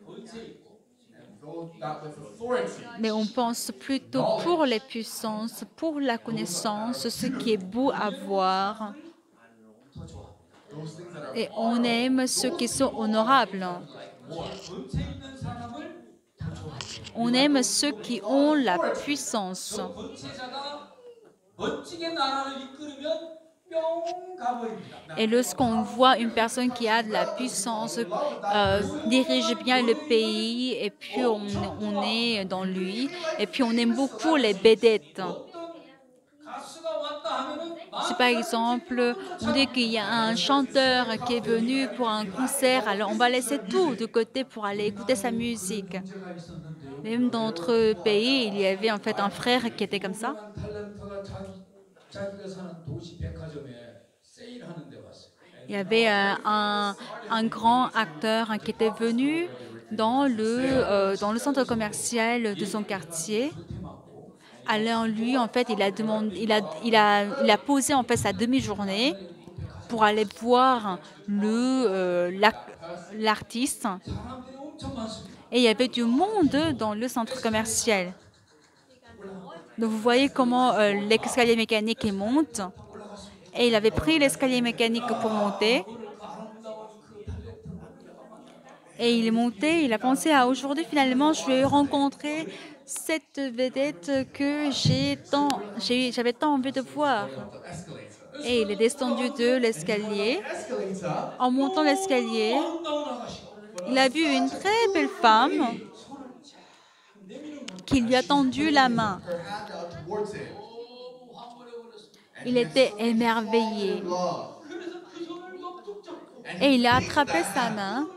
권세 있고 mais on pense plutôt pour les puissances, pour la connaissance, ce qui est beau à voir. 더 좋아. Et on aime ceux qui sont honorables. 권세 있는 사람을 더 좋아해요. On aime ceux qui ont la puissance. 저 권세자가 멋지게 나라를 이끌으면 뿅 가버립니다. Et lorsqu'on voit une personne qui a de la puissance, dirige bien le pays, et puis on est dans lui, et puis on aime beaucoup les vedettes. 어떤 가수가 왔다 하면은 Si par exemple, on dit qu'il y a un chanteur qui est venu pour un concert, alors on va laisser tout de côté pour aller écouter sa musique. 문제가 있었는데요. Même dans notre pays, il y avait en fait un frère qui était comme ça. 유명한 탤런트가 자기가 사는 도시 백화점에 세일하는 데 왔어요. Il y avait un grand acteur qui était venu dans le centre commercial de son quartier. Alors lui, en fait, il a posé en fait sa demi-journée pour aller voir l'artiste. 사람들이 엄청 많습니다. Et il y avait du monde dans le centre commercial. Donc vous voyez comment l'escalier mécanique il monte. Et il avait pris l'escalier mécanique pour monter. 그 아름다운 그 탤런트를 내가 만나. Et il est monté, il a pensé à aujourd'hui finalement je vais rencontrer cette vedette que j'avais tant envie de voir. The escalator. Et il est descendu de l'escalier. Escalator. En montant l'escalier, 아름다운 아가씨가 il a vu une très belle femme 손을 쫙 내미는 걸 qui lui a tendu la main. Her hand out towards him. 너무 황홀해버렸습니다. Il était émerveillé. Love. 그래서 그 손을 넉둑 잡고 Et il a attrapé sa main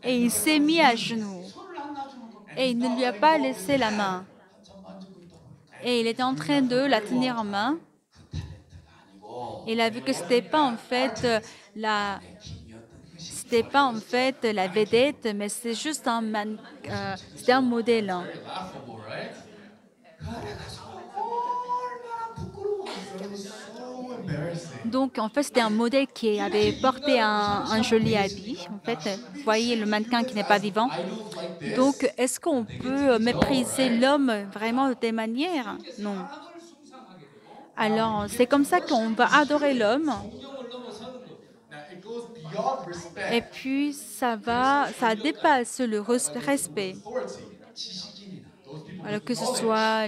et il s'est mis à genoux. 손을 안 놔주는 거. Et il ne lui a pas laissé la main. 한참 만지고 있다 보니까 Et il était en train de la tenir en main. Il a vu que c'était pas en fait c'était pas en fait la vedette, mais c'est juste c'était un modèle. Laughable, right? So embarrassing. Donc en fait c'était un modèle qui avait porté un joli habit. En fait, vous voyez le mannequin qui n'est pas vivant. Idols like this. Donc est-ce qu'on peut mépriser l'homme vraiment de des manières? Non. 사랑을 숭상하게 되고 Alors c'est comme ça qu'on va adorer l'homme. 존경을 넘어서는 거. Now it goes beyond respect. Et puis ça dépasse le respect. Authority. 지식인이나 Those people Alors que ce soit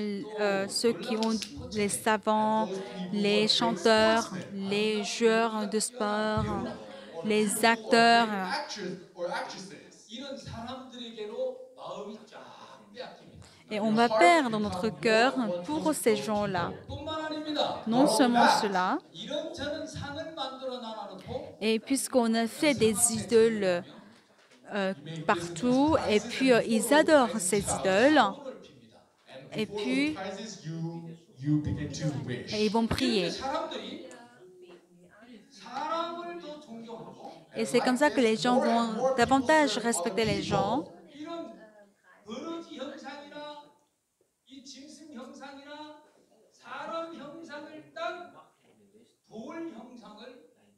ceux qui ont les savants, les chanteurs, les joueurs de sport, les acteurs. actors or actresses. 이런 사람들에게로 마음이 쫙 빼앗깁니다. Et on va perdre notre cœur pour ces gens-là. 뿐만 아닙니다. Non seulement cela, 이런저런 상을 만들어 놔놓고 et puisqu'on a fait des idoles partout, et puis ils adorent ces idoles, 손을 핍니다. et puis Prizes you begin to wish. et ils vont prier. 사람들이 사람을 더 존경하고 Et c'est comme ça que les gens vont davantage respecter les gens. 이런 버러지 형상이나 이 짐승 형상이나 사람 형상을 딴 돌 형상을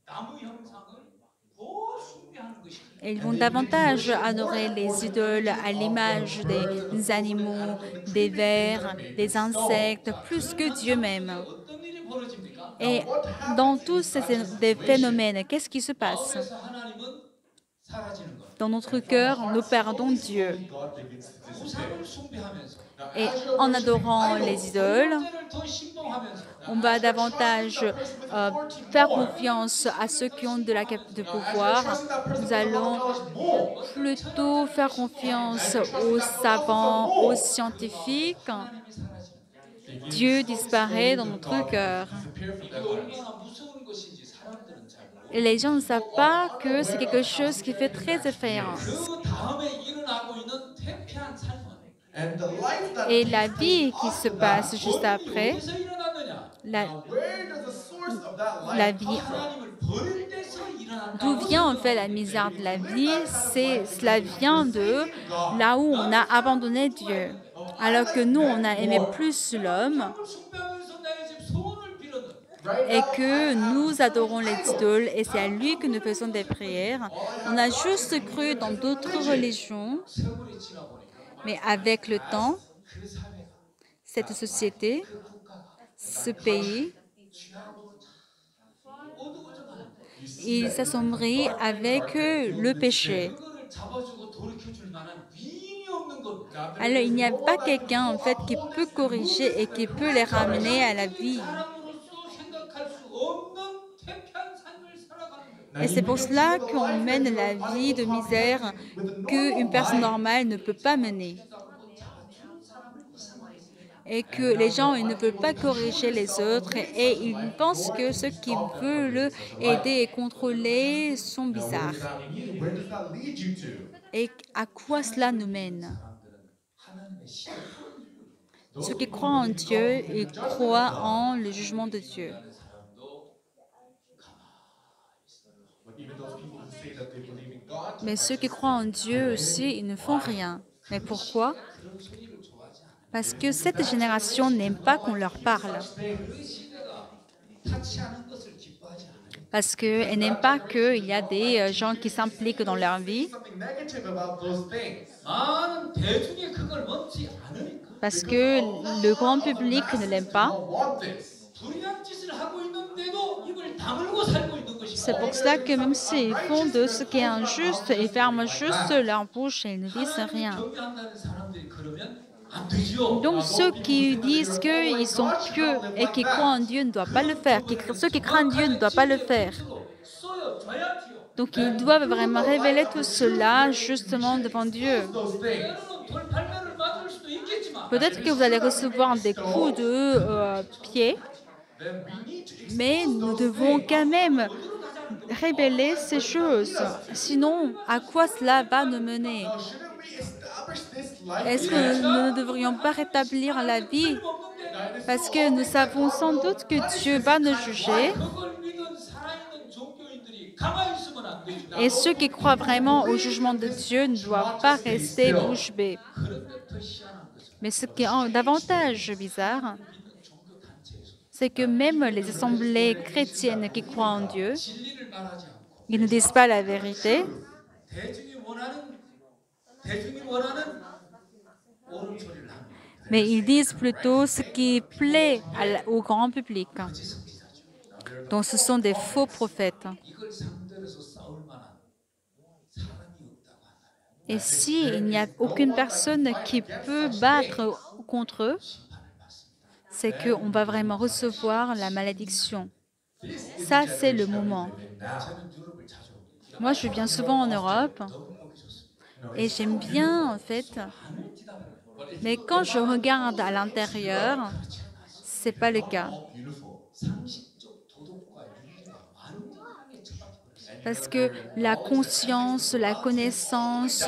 나무 형상을 더 숭배하는 것입니다. Et ils vont davantage adorer les idoles à l'image des animaux, des vers, des insectes, plus que Dieu même. 어떤 일이 벌어집니까? Et dans tous des phénomènes, qu'est-ce qui se passe? 마음에서 하나님은 사라지는 것. Dans notre cœur, nous perdons Dieu. God begins to disappear. 우상을 숭배하면서 Et en adorant les idoles, 문제를 더 신봉하면서 on va davantage faire confiance à ceux qui ont de pouvoir. Nous allons plutôt faire confiance aux savants, aux scientifiques. 하나님이 사라지는 Dieu disparaît dans notre cœur. Disappear from 이게 their life. 얼마나 무서운 것인지 사람들은 잘 모르고 Et les gens ne savent pas que c'est quelque chose qui fait très effrayant. 그 다음에 일어나고 있는 퇴폐한 삶은 And the life that Et la vie qui se passe juste après, 어디서 일어났느냐? where does the source of that la life vie, 하나님을 버릴 때서 일어난다. d'où vient en fait la misère de la vie, cela vient de là où on a abandonné Dieu. Alors que nous, on a aimé plus l'homme 하나님을 숭배하면서 나의 집 소원을 빌었는 right et now? que nous adorons les idoles et c'est à lui que nous faisons des prières. On a juste cru dans d'autres religions, 세월이 지나 보니까 mais avec le temps, 그 사회가 cette société, 그 국가가 ce pays, 죄악으로 참 어두워져 가는 거예요. il s'assombrit avec le péché. 그거를 잡아주고 돌이켜줄 만한 위인이 없는 겁니다. Alors il n'y a pas quelqu'un en fait qui peut corriger et qui peut les ramener à la vie. 사람으로서 생각할 수 없는 Et c'est pour cela qu'on mène la vie de misère qu'une personne normale ne peut pas mener. Et que les gens ils ne veulent pas corriger les autres et ils pensent que ceux qui veulent aider et contrôler sont Now, where bizarres. does that lead? Where does that lead you to? Et à quoi cela nous mène? 사람들은 하나님의 시를 Those Ceux qui people croient who en believe in Dieu, God, believe ils in the judgment of croient God. en le jugement de Dieu. 하는 사람도 But even those people who say that they believe in God, Mais ceux qui croient en Dieu aussi, ils ne font rien. Mais pourquoi? 그런 소리를 좋아하지 않아요. Parce que cette génération n'aime pas qu'on leur parle. 그 시대가 타치하는 것을 기뻐하지 않아요. Parce qu'elle n'aime pas qu'il y a des gens qui s'impliquent dans leur vie. something negative about those things. 많은 대중이 그걸 먹지 않으니까 Parce que le grand public ne l'aime pas. Don't want this. 불의한 짓을 하고 있는데도 입을 다물고 살고 있는 것이 C'est pour cela que même s'ils font de ce qui est injuste, ils ferment juste leur bouche et ils ne disent rien. 경외한다는 사람들이 그러면 안 되지요. Donc ceux qui disent qu'ils sont pieux et qui croient en Dieu ne doivent pas le faire. Ceux qui craignent Dieu ne doivent pas le faire. 써줘야지요. Donc ils doivent vraiment révéler tout cela justement devant Dieu. Those things. 때로는 돌팔매를 맞을 수도 있겠지만 Peut-être que vous allez recevoir des coups de pied, Then we need to mais nous devons quand même révéler ces choses. Sinon, à quoi cela va nous mener? Now, shouldn't we establish this life? Est-ce que nous ne devrions pas rétablir la vie? Parce que nous savons sans doute que Dieu va nous juger. 그걸 믿은 살아있는 종교인들이 가만히 있으면 안 되지. Et ceux qui croient vraiment au jugement de Dieu ne doivent pas rester bouche bée. 그런데 더 희한한 것은 Mais ce qui est davantage bizarre, 믿는 종교 단체에서 c'est que même les assemblées chrétiennes qui croient en Dieu, 진리를 말하지 않고 ils ne disent pas la vérité, 대중이 원하는 옳은 소리를 합니다. mais ils disent plutôt ce qui plaît au grand public. 거짓 선지자죠. Donc ce sont des faux prophètes. 이걸 상대로 해서 싸울 만한 사람이 없다고 한다면 Et s'il n'y a aucune personne qui peut battre contre eux, 심판을 받습니다. c'est qu'on va vraiment recevoir la malédiction. Ça, c'est le moment. 저는 유럽을 자주 옵니다. Moi, je viens souvent en Europe 너무 보기 좋습니다. et j'aime bien, en fait. 하늘 지나가는 Mais quand je regarde à l'intérieur, c'est pas le cas. Beautiful. 상식적 도덕과 윤리가 완전하게 처박혀 버렸어요. Parce que la conscience, la connaissance,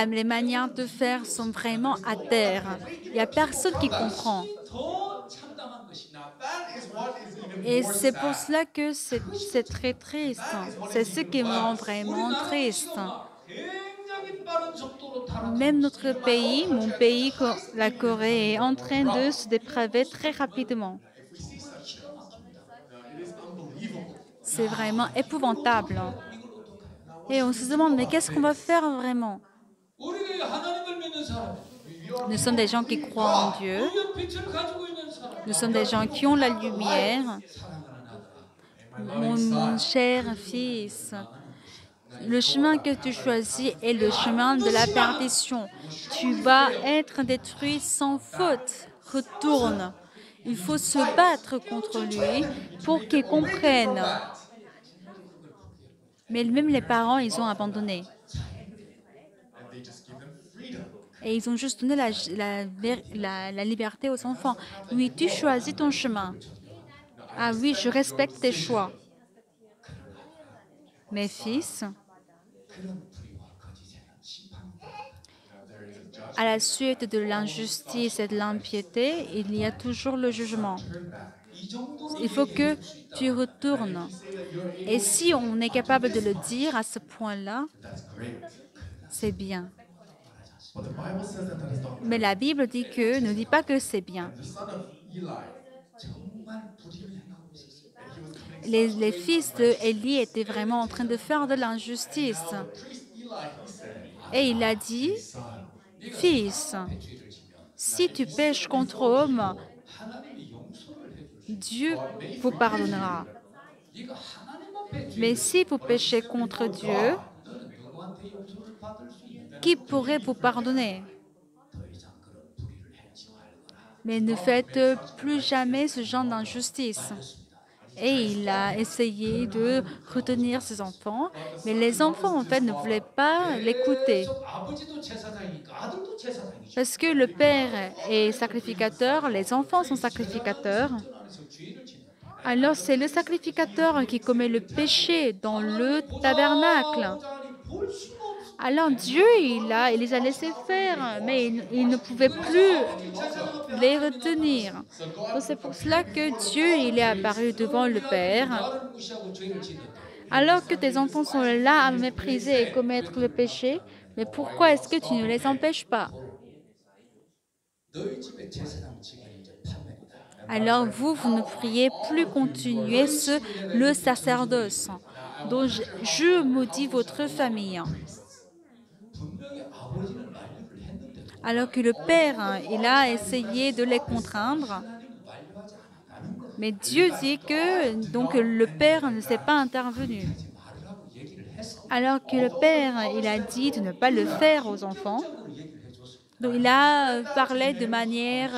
les manières de faire sont vraiment à terre. Il n'y a personne qui comprend. 더 참담한 것이 Now that is what is even Et more c'est pour sad. cela que c'est très triste. C'est ce qui me rend vraiment triste. 굉장히 빠른 속도로 타락하고 Même notre pays, mon pays, la Corée, est en train de se dépraver très rapidement. If we see such things, it is unbelievable. C'est vraiment épouvantable. 이걸 어떡해요? Et on se demande, mais qu'est-ce qu'on va faire vraiment? 우리가 하나님을 믿는 사람, Nous sommes des gens qui croient en Dieu. 의의 빛을 가지고 있는 사람, Nous sommes des gens qui ont la lumière. 사랑하는 아들아, Mon cher fils, le chemin que tu choisis est le chemin de la perdition. Tu vas être détruit sans faute. Retourne. Il faut se battre contre lui pour qu'il comprenne. Mais même les parents, ils ont abandonné. And they just give them freedom. Et ils ont juste donné la liberté aux enfants. Oui, tu choisis ton chemin. Ah oui, je respecte tes choix. Mes fils, 그런 불의와 거짓에는 심판입니다. There is a judgment. à la suite de l'injustice et de l'impiété, il y a toujours le jugement. 이 정도로 Il faut que tu retournes. Et si on est capable de le dire à ce point-là, That's great. c'est bien. But the Bible says that that is not. Mais la Bible dit que, ne dit pas que c'est bien. The son of Eli, 정말 불의를 행하고 있었어요. and he was committing Les fils de Élie étaient vraiment en train de faire de l'injustice. priest Eli, he said, Et il a dit, son, fils, 죄를 지면 si tu pèches contre homme, 하나님이 용서를 해줄 수 Dieu vous pardonnera. 네가 하나님 앞에 Mais si vous péchez contre Dieu, 너는 누구한테 용서를 받을 수 있는 qui pourrait vous pardonner? 더 이상 그런 불의를 행치 말거라. Mais ne faites plus jamais ce genre d'injustice. et il a essayé de retenir ses enfants, mais les enfants, en fait, ne voulaient pas l'écouter. 계속 아버지도 제사장이니까 아들도 제사장이죠. Parce que le père est sacrificateur, les enfants sont sacrificateurs. 성전 안에서 죄를 짓는 Alors c'est le sacrificateur qui commet le péché dans le tabernacle. 보좌관이 볼 수가 없어. Alors Dieu, il les a laissés faire, mais il ne pouvait plus les retenir. Donc c'est pour cela que Dieu, il est apparu devant le Père. 나를 무시하고 죄를 짓는데 Alors que tes enfants sont là à mépriser et commettre le péché, mais pourquoi est-ce que tu ne les empêches pas? 너희 집에 제사장 직분이 이제 판명이다. Alors vous, vous ne pourriez plus continuer le sacerdoce. Donc je maudis votre famille. 분명히 아버지는 만류를 했는데 Alors que le Père, il a essayé de les contraindre. 하나님은 만류하지 않았다는 거야. Mais Dieu dit que donc le Père ne s'est pas intervenu. 하지 말으라고 얘기를 했어. Alors que le Père, il a dit de ne pas le faire aux enfants. 적으로 얘기를 해줬어. Donc il a parlé de manière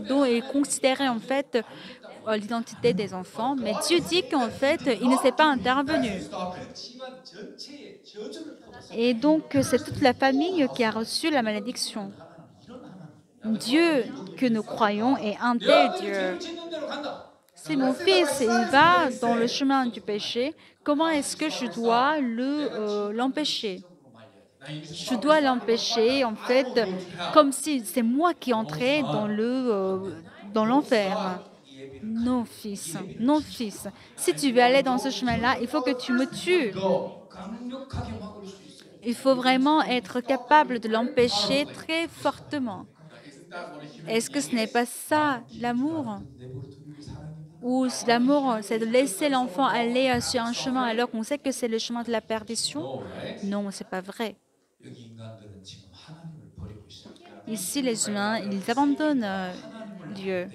dont il considérait en fait l'identité des enfants. Mais Dieu dit qu'en fait, il ne s'est pas intervenu. 집안 전체에 저주를 퍼붓어. Et donc c'est toute la famille qui a reçu la malédiction. Dieu que nous croyons est un tel 야, Dieu. 죄를 짓는 대로 간다. Si mon fils il va dans le chemin du péché, comment est-ce que je dois l'empêcher? Je dois l'empêcher en fait comme si c'est moi qui entrais dans l'enfer. Non fils, non fils. Si tu veux aller dans ce chemin-là, il faut que tu me tues. 강력하게 막을 수 있어요. Il faut vraiment être capable de l'empêcher très fortement. Est-ce que ce n'est pas ça l'amour? 내버려두는 게 사랑입니다. Ou l'amour, c'est de laisser l'enfant aller sur un chemin alors qu'on sait que c'est le chemin de la perdition? No, right? Non, c'est pas vrai. 여기 인간들은 지금 하나님을 버리고 있어요. Ici, les humains, ils abandonnent Dieu.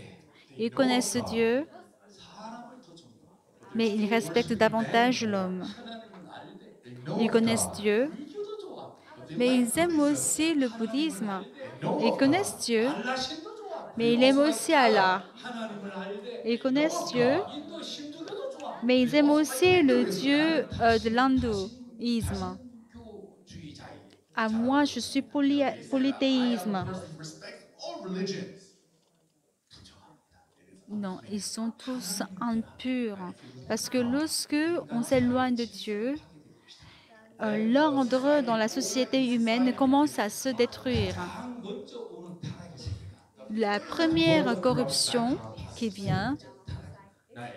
Ils connaissent Dieu, 사람을 더 존경하고 mais ils respectent davantage l'homme. 하나님은 알되 Ils connaissent Dieu, 불교도 좋아. mais ils aiment aussi le bouddhisme. Ils connaissent Dieu, 알라신도 좋아. mais ils aiment aussi Allah. 하나님을 알되 Ils connaissent Dieu, 인도 신두교도 좋아. mais ils aiment aussi le Dieu de l'hindouisme. 교주의자예요. À moi, je suis polythéisme. Respect all religions. Non, ils sont tous impurs. Parce que lorsque on s'éloigne de Dieu, l'ordre dans la société humaine commence à se détruire. 가장 먼저 오는 타락의 세계가 La première corruption qui vient,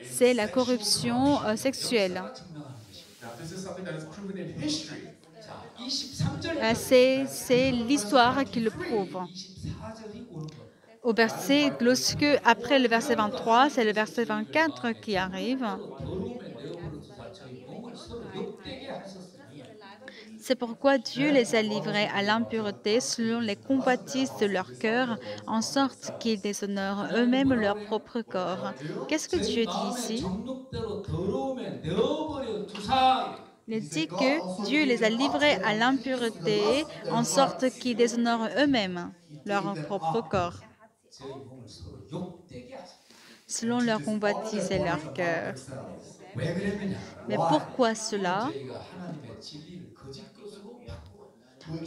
c'est la corruption sexuelle. 증명하는 것입니다. Now, this is something that is proven in history. 자, 23절 C'est l'histoire qui le prouve. 24절이 오는 것. Au verset, après le verset 23, c'est le verset 24 qui arrive. 더러움에 내어버려 두사 저희 몸을 서로 욕되게 하셨으니 C'est pourquoi Dieu les a livrés à l'impureté selon les convoitises de leur cœur, en sorte qu'ils déshonorent eux-mêmes leur propre corps. Qu'est-ce que Dieu dit 마음의 ici? 정욕대로 더러움에 내어버려 두사. Il dit que Dieu les a livrés à l'impureté, en sorte qu'ils déshonorent eux-mêmes leur propre corps, 저희 몸을 서로 욕되게 하셨다. selon leurs convoitises et leur cœur. 왜 그랬느냐? Mais pourquoi cela? 저희가 하나님의 진리를 거짓 것으로 바꾸고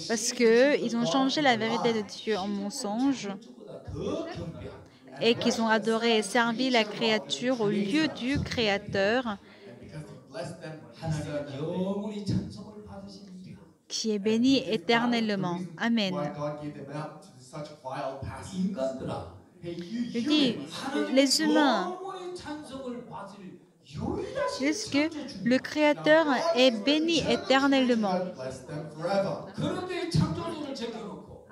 Parce qu'ils ont changé la vérité de Dieu en mensonge 누구보다 더 경배하고 et qu'ils ont adoré et servi la créature au lieu du Créateur, Because he blessed them, he 하나님 said 영원히 찬송을 받으십니다. qui est béni éternellement. Amen. why God gave them out to such vile passions. 인간들아, Hey, you Il dit, 하나님 les humains, 영원히 찬송을 받을 유일하신 disent que 창조주. le Créateur est béni éternellement. God bless them forever. 그런데 이 창조주를 제껴놓고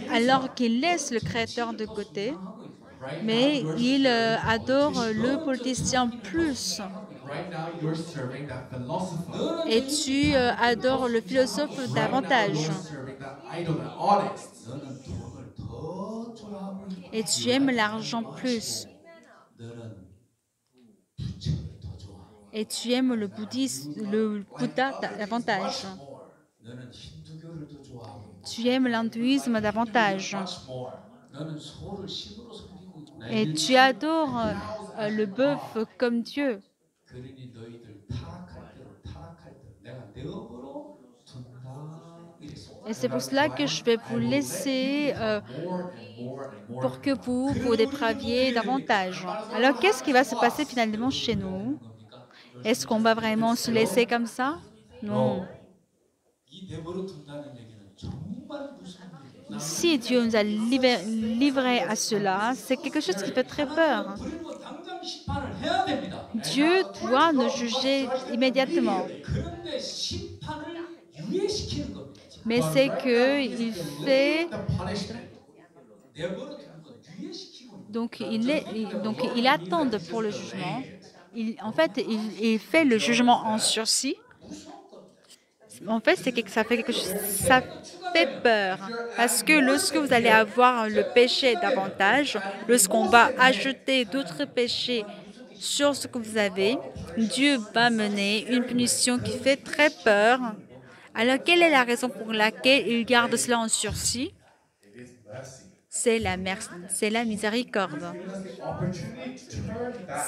Alors qu'il laisse le Créateur de côté, 하고 있어요. Right mais now, il adore le politicien plus. right now you're serving that philosopher. Et tu adores le philosophe Right now davantage. you're serving that idol, that honest. 너는 돈을 더 좋아하고 있고 Et tu aimes l'argent plus. 너는 부처를 더 좋아하고 Et tu aimes le bouddhisme, le Bouddha davantage. 너는 힌두교를 더 좋아하고 있고 Tu aimes l'hindouisme davantage. Much more. 너는 소를 신으로 섬기고 있고 Et tu adores le bœuf comme Dieu. 그러니 너희들 타락할 대로 내가 내 업으로 준다 이랬어. Et c'est pour cela que je vais vous laisser pour que vous vous dépraviez davantage. Alors, qu'est-ce qui va se passer finalement chez nous? Est-ce qu'on va vraiment se laisser comme ça? Non. 이 내버려 둔다는 얘기는 정말 무서운 일이야. Si Dieu nous a livrés à cela, c'est quelque chose qui fait très peur. 그리고 당장 심판을 해야 됩니다. Dieu doit nous juger immédiatement. 그런데 심판을 유예시키는 겁니다. Mais c'est qu'il fait... 내버려 두는 건 유예시키고 Donc, il attend pour le jugement. En fait, il fait le jugement en sursis. En fait, ça fait quelque chose, ça fait peur. Parce que lorsque vous allez avoir le péché davantage, lorsqu'on va ajouter d'autres péchés sur ce que vous avez, Dieu va mener une punition qui fait très peur. Alors, quelle est la raison pour laquelle il garde cela en sursis? C'est la miséricorde.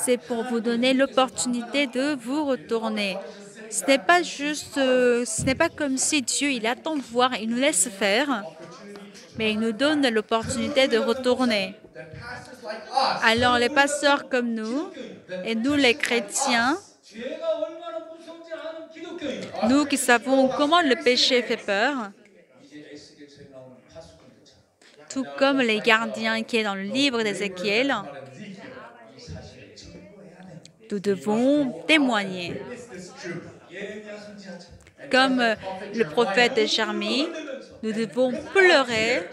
C'est pour vous donner l'opportunité de vous retourner. Ce n'est pas comme si Dieu, il attend voir, il nous laisse faire, mais il nous donne l'opportunité de retourner. Alors les pasteurs comme nous, et nous les chrétiens, nous qui savons comment le péché fait peur, tout comme les gardiens qui est dans le livre d'Ézéchiel, nous devons témoigner. Comme le prophète Jérémie, nous devons pleurer.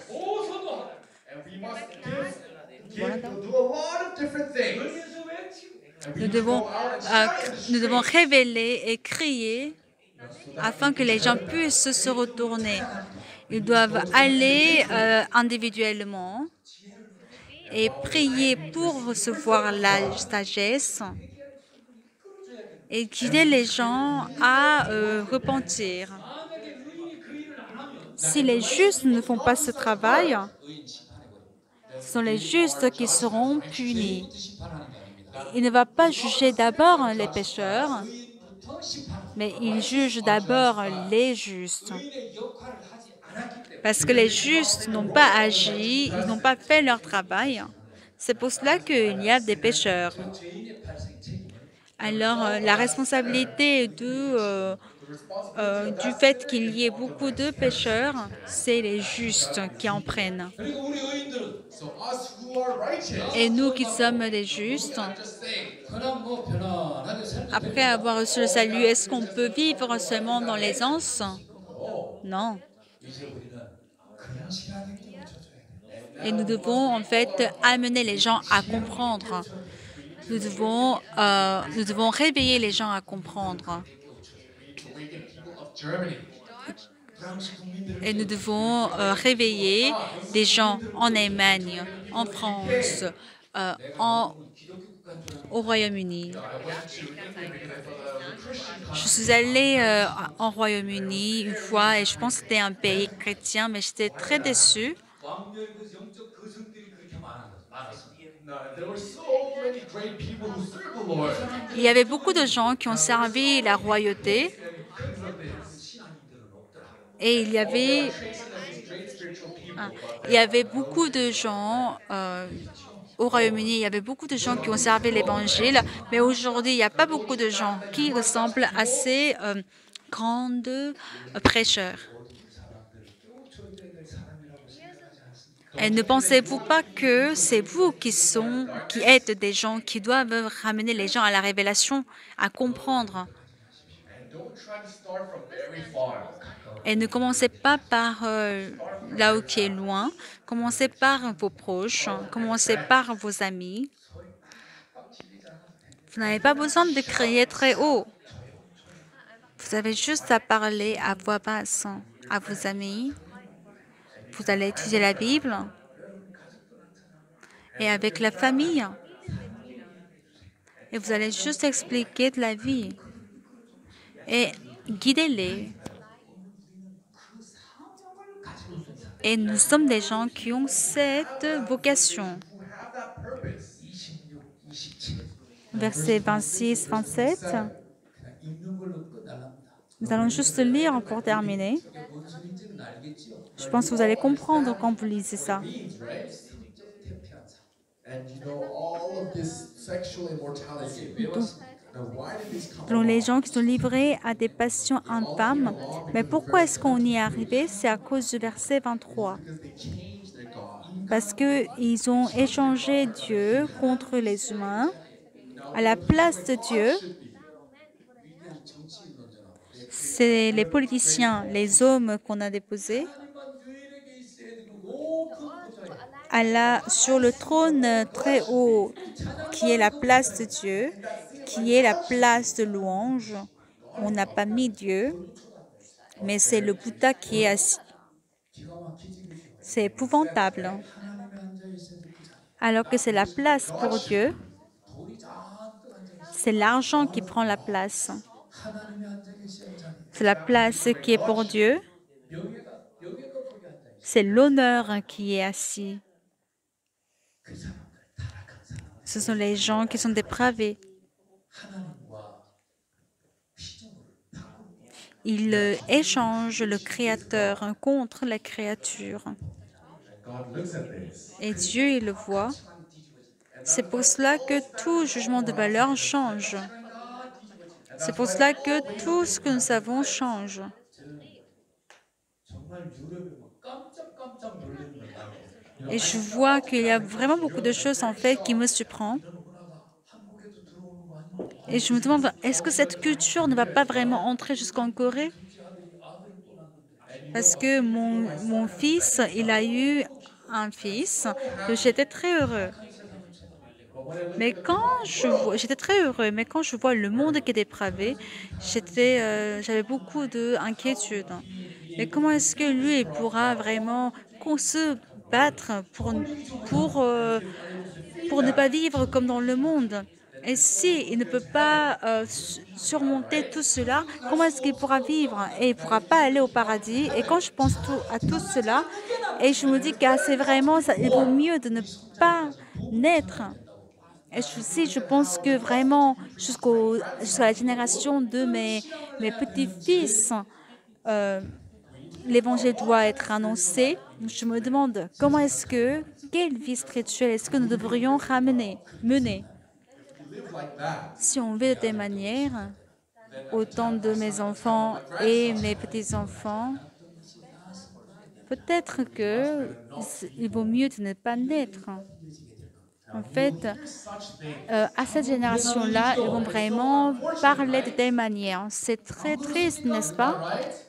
Nous devons révéler et crier afin que les gens puissent se retourner. Ils doivent aller individuellement et prier pour recevoir la sagesse et guider les gens à repentir. Si les justes ne font pas ce travail, ce sont les justes qui seront punis. Il ne va pas juger d'abord les pécheurs, mais il juge d'abord les justes. Parce que les justes n'ont pas agi, ils n'ont pas fait leur travail. C'est pour cela qu'il y a des pécheurs. Alors, la responsabilité du fait qu'il y ait beaucoup de pécheurs, c'est les justes qui en prennent. Et nous qui sommes des justes, après avoir reçu le salut, est-ce qu'on peut vivre seulement dans l'aisance? Non. Et nous devons en fait amener les gens à comprendre. Nous devons réveiller les gens à comprendre. Et nous devons réveiller des gens en Allemagne, en France, au Royaume-Uni. Je suis allée en Royaume-Uni une fois et je pense que c'était un pays chrétien, mais j'étais très déçue. Il y avait beaucoup de gens qui ont servi la royauté et il y avait beaucoup de gens au Royaume-Uni, il y avait beaucoup de gens qui ont servi l'Évangile, mais aujourd'hui, il n'y a pas beaucoup de gens qui ressemblent à ces grands prêcheurs. Et ne pensez-vous pas que c'est vous qui êtes des gens qui doivent ramener les gens à la révélation, à comprendre? Et ne commencez pas par là où qui est loin, commencez par vos proches, commencez par vos amis. Vous n'avez pas besoin de crier très haut. Vous avez juste à parler à voix basse à vos amis. Vous allez étudier la Bible et avec la famille. Et vous allez juste expliquer de la vie et guidez-les. Et nous sommes des gens qui ont cette vocation. versets 26, 27. 그냥 읽는 걸로 끝날랍니다. Nous allons juste lire pour terminer. 이게 뭔 소리인지는 알겠지요? Je pense que vous allez comprendre quand vous lisez ça. Means, right? 성적 태폐한 삶. And you know all of this sexual immortality. 왜 왔습니까? Now, why did this come Selon les along? gens qui sont livrés à des passions infâmes. Mais pourquoi est-ce qu'on y est arrivé? C'est à cause du verset 23. Because they changed their God. Parce qu'ils ont échangé Dieu contre les humains. À la place de Dieu, 위대한 정치인론자라고. c'est les politiciens, les hommes qu'on a déposés. 하나님만 유일하게 있어야 되고 높은 보좌에 Sur le trône très haut, qui est la place de Dieu, qui est la place de louange. On n'a pas mis Dieu, mais c'est le Bouddha qui est assis. 기가 막히지 그죠? C'est épouvantable. 하나님이 앉아 있어야 될 그 자리. Alors que c'est la place pour Dieu, 돈이 잔뜩 앉아 있어. c'est l'argent qui prend la place. 하나님이 앉아 계셔야 할 자리. C'est la place qui est pour Dieu, 명예가 거기 앉아 있어. c'est l'honneur qui est assis. 그 사람들 타락한 사람들 Ce sont les gens qui sont dépravés. 하나님과 피조물을 바꾸고 Ils échangent le Créateur contre la créature. God looks at this. Et Dieu, il le voit. C'est pour cela que tout jugement de valeur change. C'est pour cela que tout ce que nous savons change. 정말 유럽에 막 깜짝깜짝 놀라는 거야. Et je vois qu'il y a vraiment beaucoup de choses en fait qui me surprennent. 이런 문화가 한국에도 들어오는 거 아니야? Et je me demande, est-ce que cette culture ne va pas vraiment entrer jusqu'en Corée? Parce que mon fils, il a eu un fils, que j'étais très heureux. Mais j'étais très heureux, mais quand je vois le monde qui est dépravé, j'avais beaucoup d'inquiétude. Et comment est-ce que lui il pourra vraiment se battre pour ne pas vivre comme dans le monde? Et si il ne peut pas surmonter tout cela, comment est-ce qu'il pourra vivre? Et il ne pourra pas aller au paradis. Et quand je pense à tout cela, et je me dis que c'est vraiment, il vaut mieux de ne pas naître. Et je pense que vraiment, jusqu'à la génération de mes petits-fils, l'évangile doit être annoncé. Je me demande quelle vie spirituelle est-ce que nous devrions mener? Live like that. Si on vit de telle manière, autant de mes enfants et mes petits-enfants, peut-être qu'il vaut mieux de ne pas naître. En fait, à cette génération-là, ils vont vraiment parler de telle manière. C'est très triste, n'est-ce pas? Right?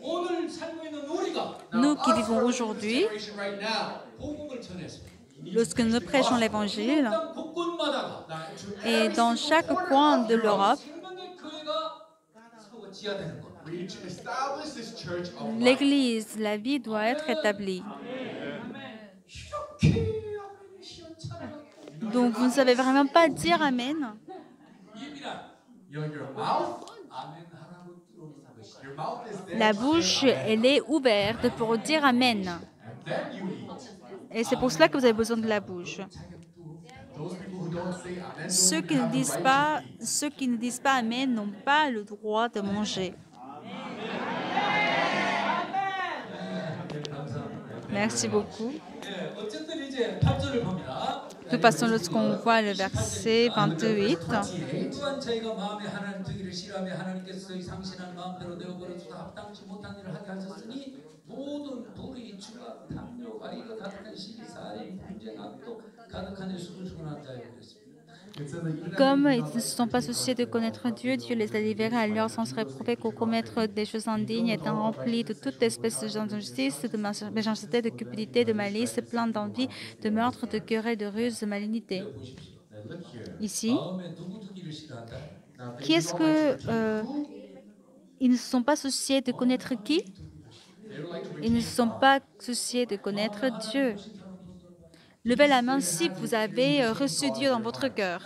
오늘 살고 있는 우리가 Nous qui vivons aujourd'hui, Generation right now. 복음을 전해서 lorsque nous prêchons l'Évangile, 땅 곳곳마다가 et dans chaque coin de l'Europe, 생명의 교회가 서고 지어되는 것. We establish this church of life. l'Église, la vie doit être établie. 이렇게 아멘 시원찮아. Donc, vous ne savez vraiment pas dire Amen. 입이란 Your mouth, 아멘 하라고 들어오는 것이. your mouth is there. La bouche, elle est ouverte pour dire Amen. And then you eat. Et c'est pour cela que vous avez besoin de la bouche. Those people who don't say amen Ceux don't qui ne have the disent right pas, to eat. ceux qui ne disent pas Amen n'ont pas le droit de manger. Merci beaucoup. 예, 어쨌든 이제 8절을 봅니다. Nous passons lorsqu'on voit le verset 28. 또한 저희가 마음에 하나님 되기를 싫어하며 하나님께서 저희 상신한 마음대로 되어버려서 합당치 못한 일을 하게 하셨으니 모든 불의, 주가, 탐욕, 아이가 가득한 시기, 살인, 분쟁, 악독, 가득한 일 수를 주관한 자여 그랬습니다. It says that even Comme ils ne se sont pas souciés de connaître Dieu, Dieu les a livrés à leur sens réprouvé qu'au commettre des choses indignes, étant remplis de toute espèce d'injustice, de méchanceté, de cupidité, de malice, plein d'envie, de meurtre, de querelle, de ruse, de malignité. 보십시오. look here. Ici, 마음에 누구 두기를 싫어한다? Now, qui est-ce que ils ne se sont pas souciés de connaître qui? they would like to Ils ne se sont pas souciés de connaître Dieu. Levez la main si vous avez reçu Dieu dans votre cœur.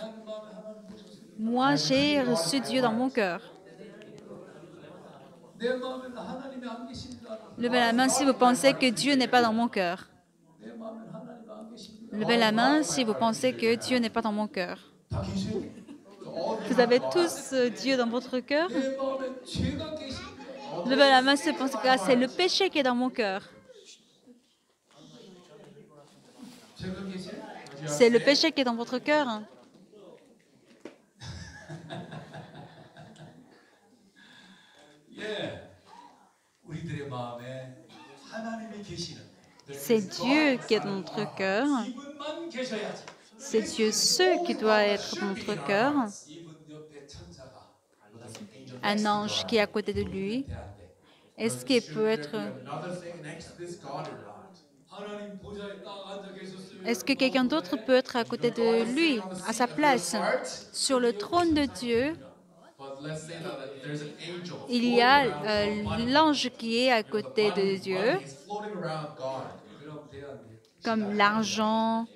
Moi, j'ai reçu Dieu dans mon cœur. 내 마음에는 하나님이 안 계십니다. Levez la main si vous pensez que Dieu n'est pas dans mon cœur. 내 마음에는 하나님이 안 계십니다. Levez la main si vous pensez que Dieu n'est pas dans mon cœur. 다 계세요? So all of you Vous have avez God. tous Dieu dans votre cœur? 내 마음에 죄가 계십니다. Levez la main ceux qui pensent que c'est le péché qui est dans mon cœur. 죄가 계세요? Do you have C'est le sin? péché qui est dans votre cœur. 예, 우리들의 마음에 하나님이 계시는데 C'est Dieu qui est dans notre cœur. 이분만 계셔야지. C'est Dieu seul qui doit être dans notre cœur. 이분 옆에 천사가 Un ange qui est à côté de lui. 대한대. Est-ce qu'il Should peut there être... be another thing next to this God or not? 하나님 보좌에 딱 앉아 계셨어요. Est-ce que quelqu'un d'autre peut être à côté de lui, à sa place? Sur le trône de Dieu, But let's say that there's an angel il y a floating around money. l'ange qui est à côté de Dieu, Money is floating around God. 그럼 대한대. comme l'argent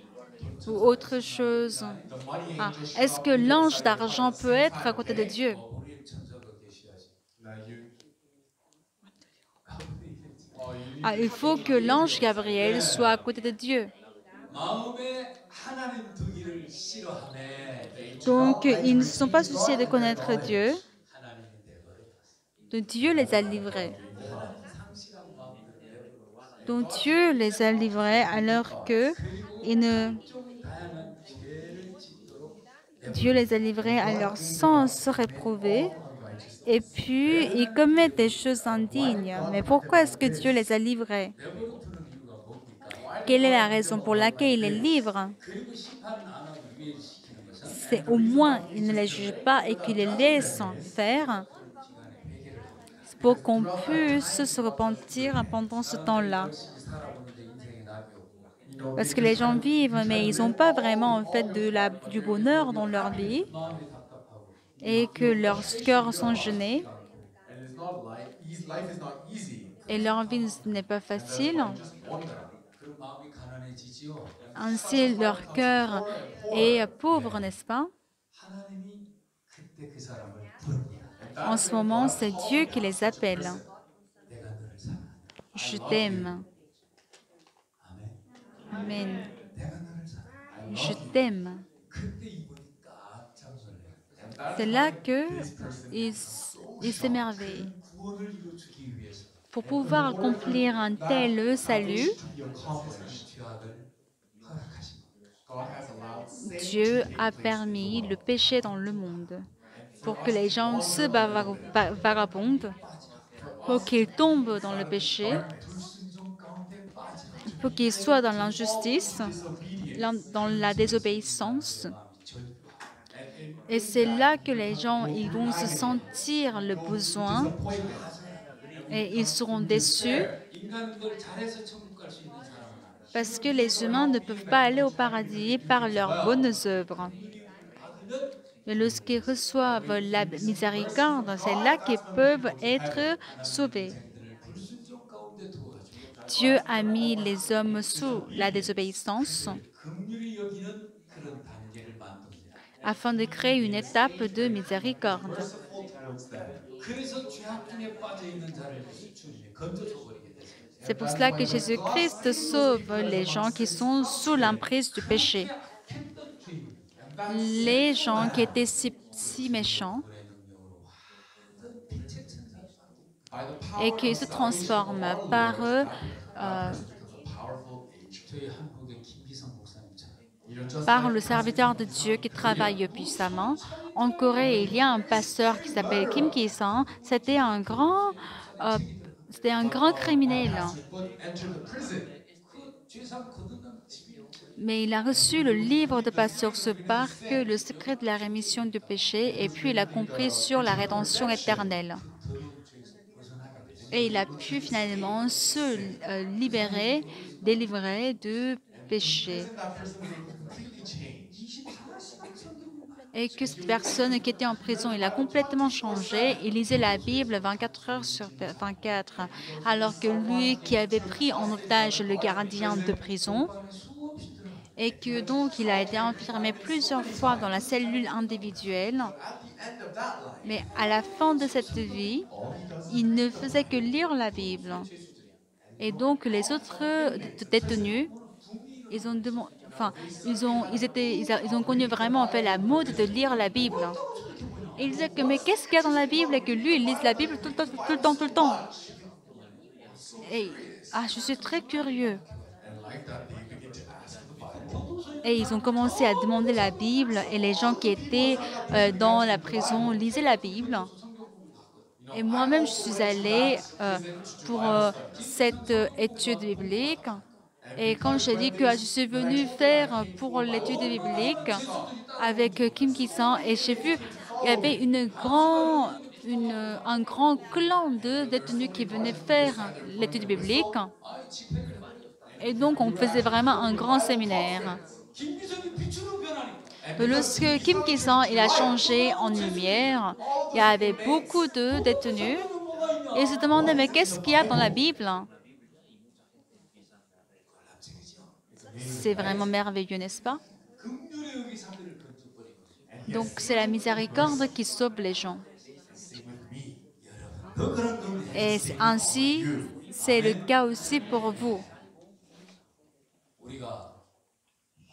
ou autre chose. The money Ah, angel should est-ce not que be l'ange beside d'argent God at the peut same être à time, côté de okay? Dieu? 우리 천사가 계셔야지. Now you, Ah, il faut que l'ange Gabriel soit à côté de Dieu. 마음에 하나님 두기를 싫어하네. Donc, ils ne sont pas souciés de connaître Dieu. 하나님이 내버려. Donc, Dieu les a livrés. 상실한 마음들을 내버려. Donc, Dieu les a livrés alors que ils ne... 좀 다양한 죄를 짓도록 Dieu les a livrés alors sans se réprouver. Et puis, ils commettent des choses indignes. Mais pourquoi est-ce que Dieu les a livrés? 내버려 두는 이유가 뭡니까? Quelle est la raison pour laquelle il les livre? 그리고 심판은 안 하고 유예시키는 것은 C'est au moins, il ne les juge pas et qu'il les laisse faire pour qu'on puisse se repentir pendant ce temps-là. 살아보는데 인생의 낙이 없고 Parce que les gens vivent, mais ils n'ont pas vraiment en fait du bonheur dans leur vie 마음이 답답하고 et que leurs cœurs sont gênés and it's not life is not easy. et leur vie n'est pas facile. Just wonder. 그 마음이 가난해지지요. Ainsi, leur cœur est pauvre, n'est-ce pas? 하나님이 그때 그 사람을 부릅니다. En ce moment, c'est Dieu qui les appelle. 내가 너를 사랑한다. Je t'aime. 아멘. Amen. 내가 너를 사랑한다. Je t'aime. 그때 이분이 깜짝 놀래요. C'est là que il s'émerveille. 구원을 이루어주기 위해서 Pour pouvoir accomplir un tel salut, To be accomplished. 죄악을 허락하신 겁니다. God has allowed sin Dieu a permis le péché dans le monde pour que les gens se vagabondent, pour qu'ils tombent dans le péché, 불순종 가운데 빠지는 pour qu'ils soient dans l'injustice, dans la désobéissance. Et c'est là que les gens ils vont se sentir le besoin et ils seront déçus 인간은 걸 잘해서 천국 갈 수 있는 사람은 아니에요. parce que les humains ne peuvent pas aller au paradis par leurs bonnes œuvres. Mais lorsqu'ils reçoivent la miséricorde, c'est là qu'ils peuvent être sauvés. 불순종 가운데 두어가지고 Dieu a mis les hommes sous la désobéissance 긍휼히 여기는 그런 단계를 만듭니다. afin de créer une étape de miséricorde. merciful towards them. 그래서 죄악중에 빠져 있는 자를 주님이 건져줘 버리게 됐어요. C'est pour cela que Jésus-Christ sauve les gens qui sont sous l'emprise du péché. 했던 죄인 Les gens qui étaient si méchants 불의 능력으로 완전 빛의 천사가 By the power et qui se transforment par eux, becomes a powerful angel. 저희 한국의 김기성 목사님처럼 You know, just par like le serviteur de Dieu qui travaille puissamment. En Corée, il y a un pasteur qui s'appelle Kim Ki-sang. C'était un grand criminel. enter the prison. 그 죄상 거듭난 집이 Mais il a reçu le livre de Pasteur Separk, le secret de la rémission du péché, et puis il a compris sur la rédemption éternelle. 더러운 죄에서 벗어나게 되죠. Et il a pu finalement se libérer, délivrer du péché. In that prison, they completely changed. 24시간 성경을 봐. Et que cette personne qui était en prison, il a complètement changé. Il lisait la Bible 24 heures sur 24. Alors que lui qui avait pris en otage le gardien de prison, 수없이 들어. et que donc il a été enfermé plusieurs fois dans la cellule individuelle, At the end of that life, mais à la fin de cette vie, all he does is il ne faisait que lire la Bible. Et donc les autres détenus, ils ont demandé, enfin, ils ont connu vraiment en fait la mode de lire la Bible. Et ils disaient que mais qu'est-ce qu'il y a dans la Bible et que lui, il lit la Bible tout le temps, tout le temps, tout le temps. Et je suis très curieux. And like that, they begin to ask for the Bible. Et ils ont commencé à demander la Bible et les gens qui étaient dans la prison lisaient la Bible. Et moi-même, je suis allée pour cette étude biblique. Et quand j'ai dit que je suis venue faire pour l'étude biblique avec Kim Ki-sang, et j'ai vu il y avait un grand clan de détenus qui venaient faire l'étude biblique. 아, 집회를 해버려요. Et donc, on faisait vraiment un grand séminaire. 김기성이 빛으로 변하니까. Lorsque Kim Ki-sang il a changé en lumière, il y avait beaucoup de détenus. 뭐가 있냐? Et ils se demandaient, mais qu'est-ce qu'il y a dans la Bible? C'est vraiment merveilleux, n'est-ce pas? 긍휼의 여기 사람들을 건져버리고. Donc, c'est la miséricorde qui sauve les gens. 더 그런 긍휼. Et ainsi, c'est le cas aussi pour vous. 우리가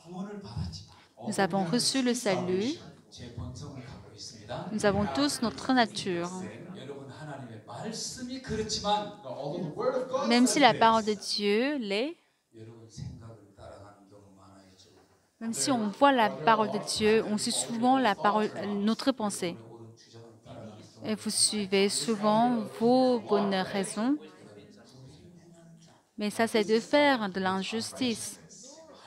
구원을 받았지만 Nous avons reçu le salut. 제 본성을 갖고 있습니다. Nous avons tous notre nature. 여러분 하나님의 말씀이 그렇지만 Now, although the word of God Même says si la this, parole de Dieu l'est, 여러분 생각을 따라가는 경우 많아요. même si on voit la parole de Dieu, on suit souvent notre pensée. 오른 주장을 따라가는 경우 Et vous suivez souvent vos bonnes raisons. Mais ça, c'est de faire de l'injustice.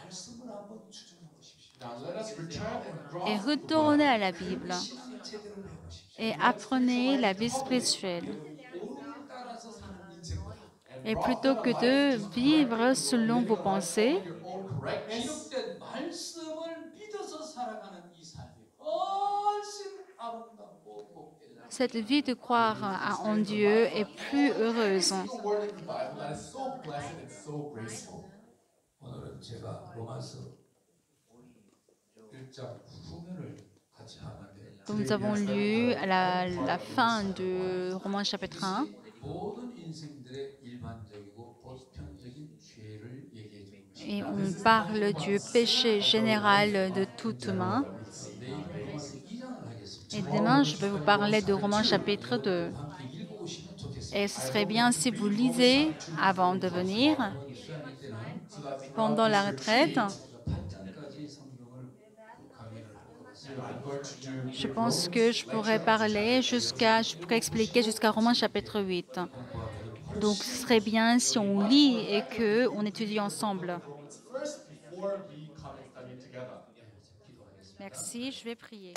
말씀을 한번 추종해 보십시오. now let us return and Et grasp retournez à la Bible 신앙 제대로 해보십시오. et apprenez la vie spirituelle. 오름을 따라서 사는 인생보다 Et plutôt que de vivre selon vos pensées, your own correctness. 기록된 말씀을 믿어서 살아가는 이 삶이 훨씬 아름답고 복되다. cette vie de croire en Dieu est plus heureuse. The word in the Bible that is so blessed and so graceful. 오늘은 제가 로마서 1장 후면을 같이 봤는데 Donc, nous avons lu à la fin de Romains chapitre 1. 모든 인생들의 일반적이고 보편적인 죄를 얘기해 주는 것입니다. Et on parle du péché général de toute main. 내일 로마서 2장을 하겠습니다. Et demain, je vais vous parler de Romains chapitre 2. 함께 읽어오시면 좋겠습니다. Et ce serait bien si vous lisez avant de venir, 수양일 때는 pendant la retraite. 8장까지 성경을 강의를 하도록 하겠습니다. I'm going to do Je pense que je pourrais je pourrais expliquer jusqu'à Romains chapitre 8. Donc, ce serait bien si on lit et que on étudie ensemble. Romans first before we come and study together. Merci, je vais prier.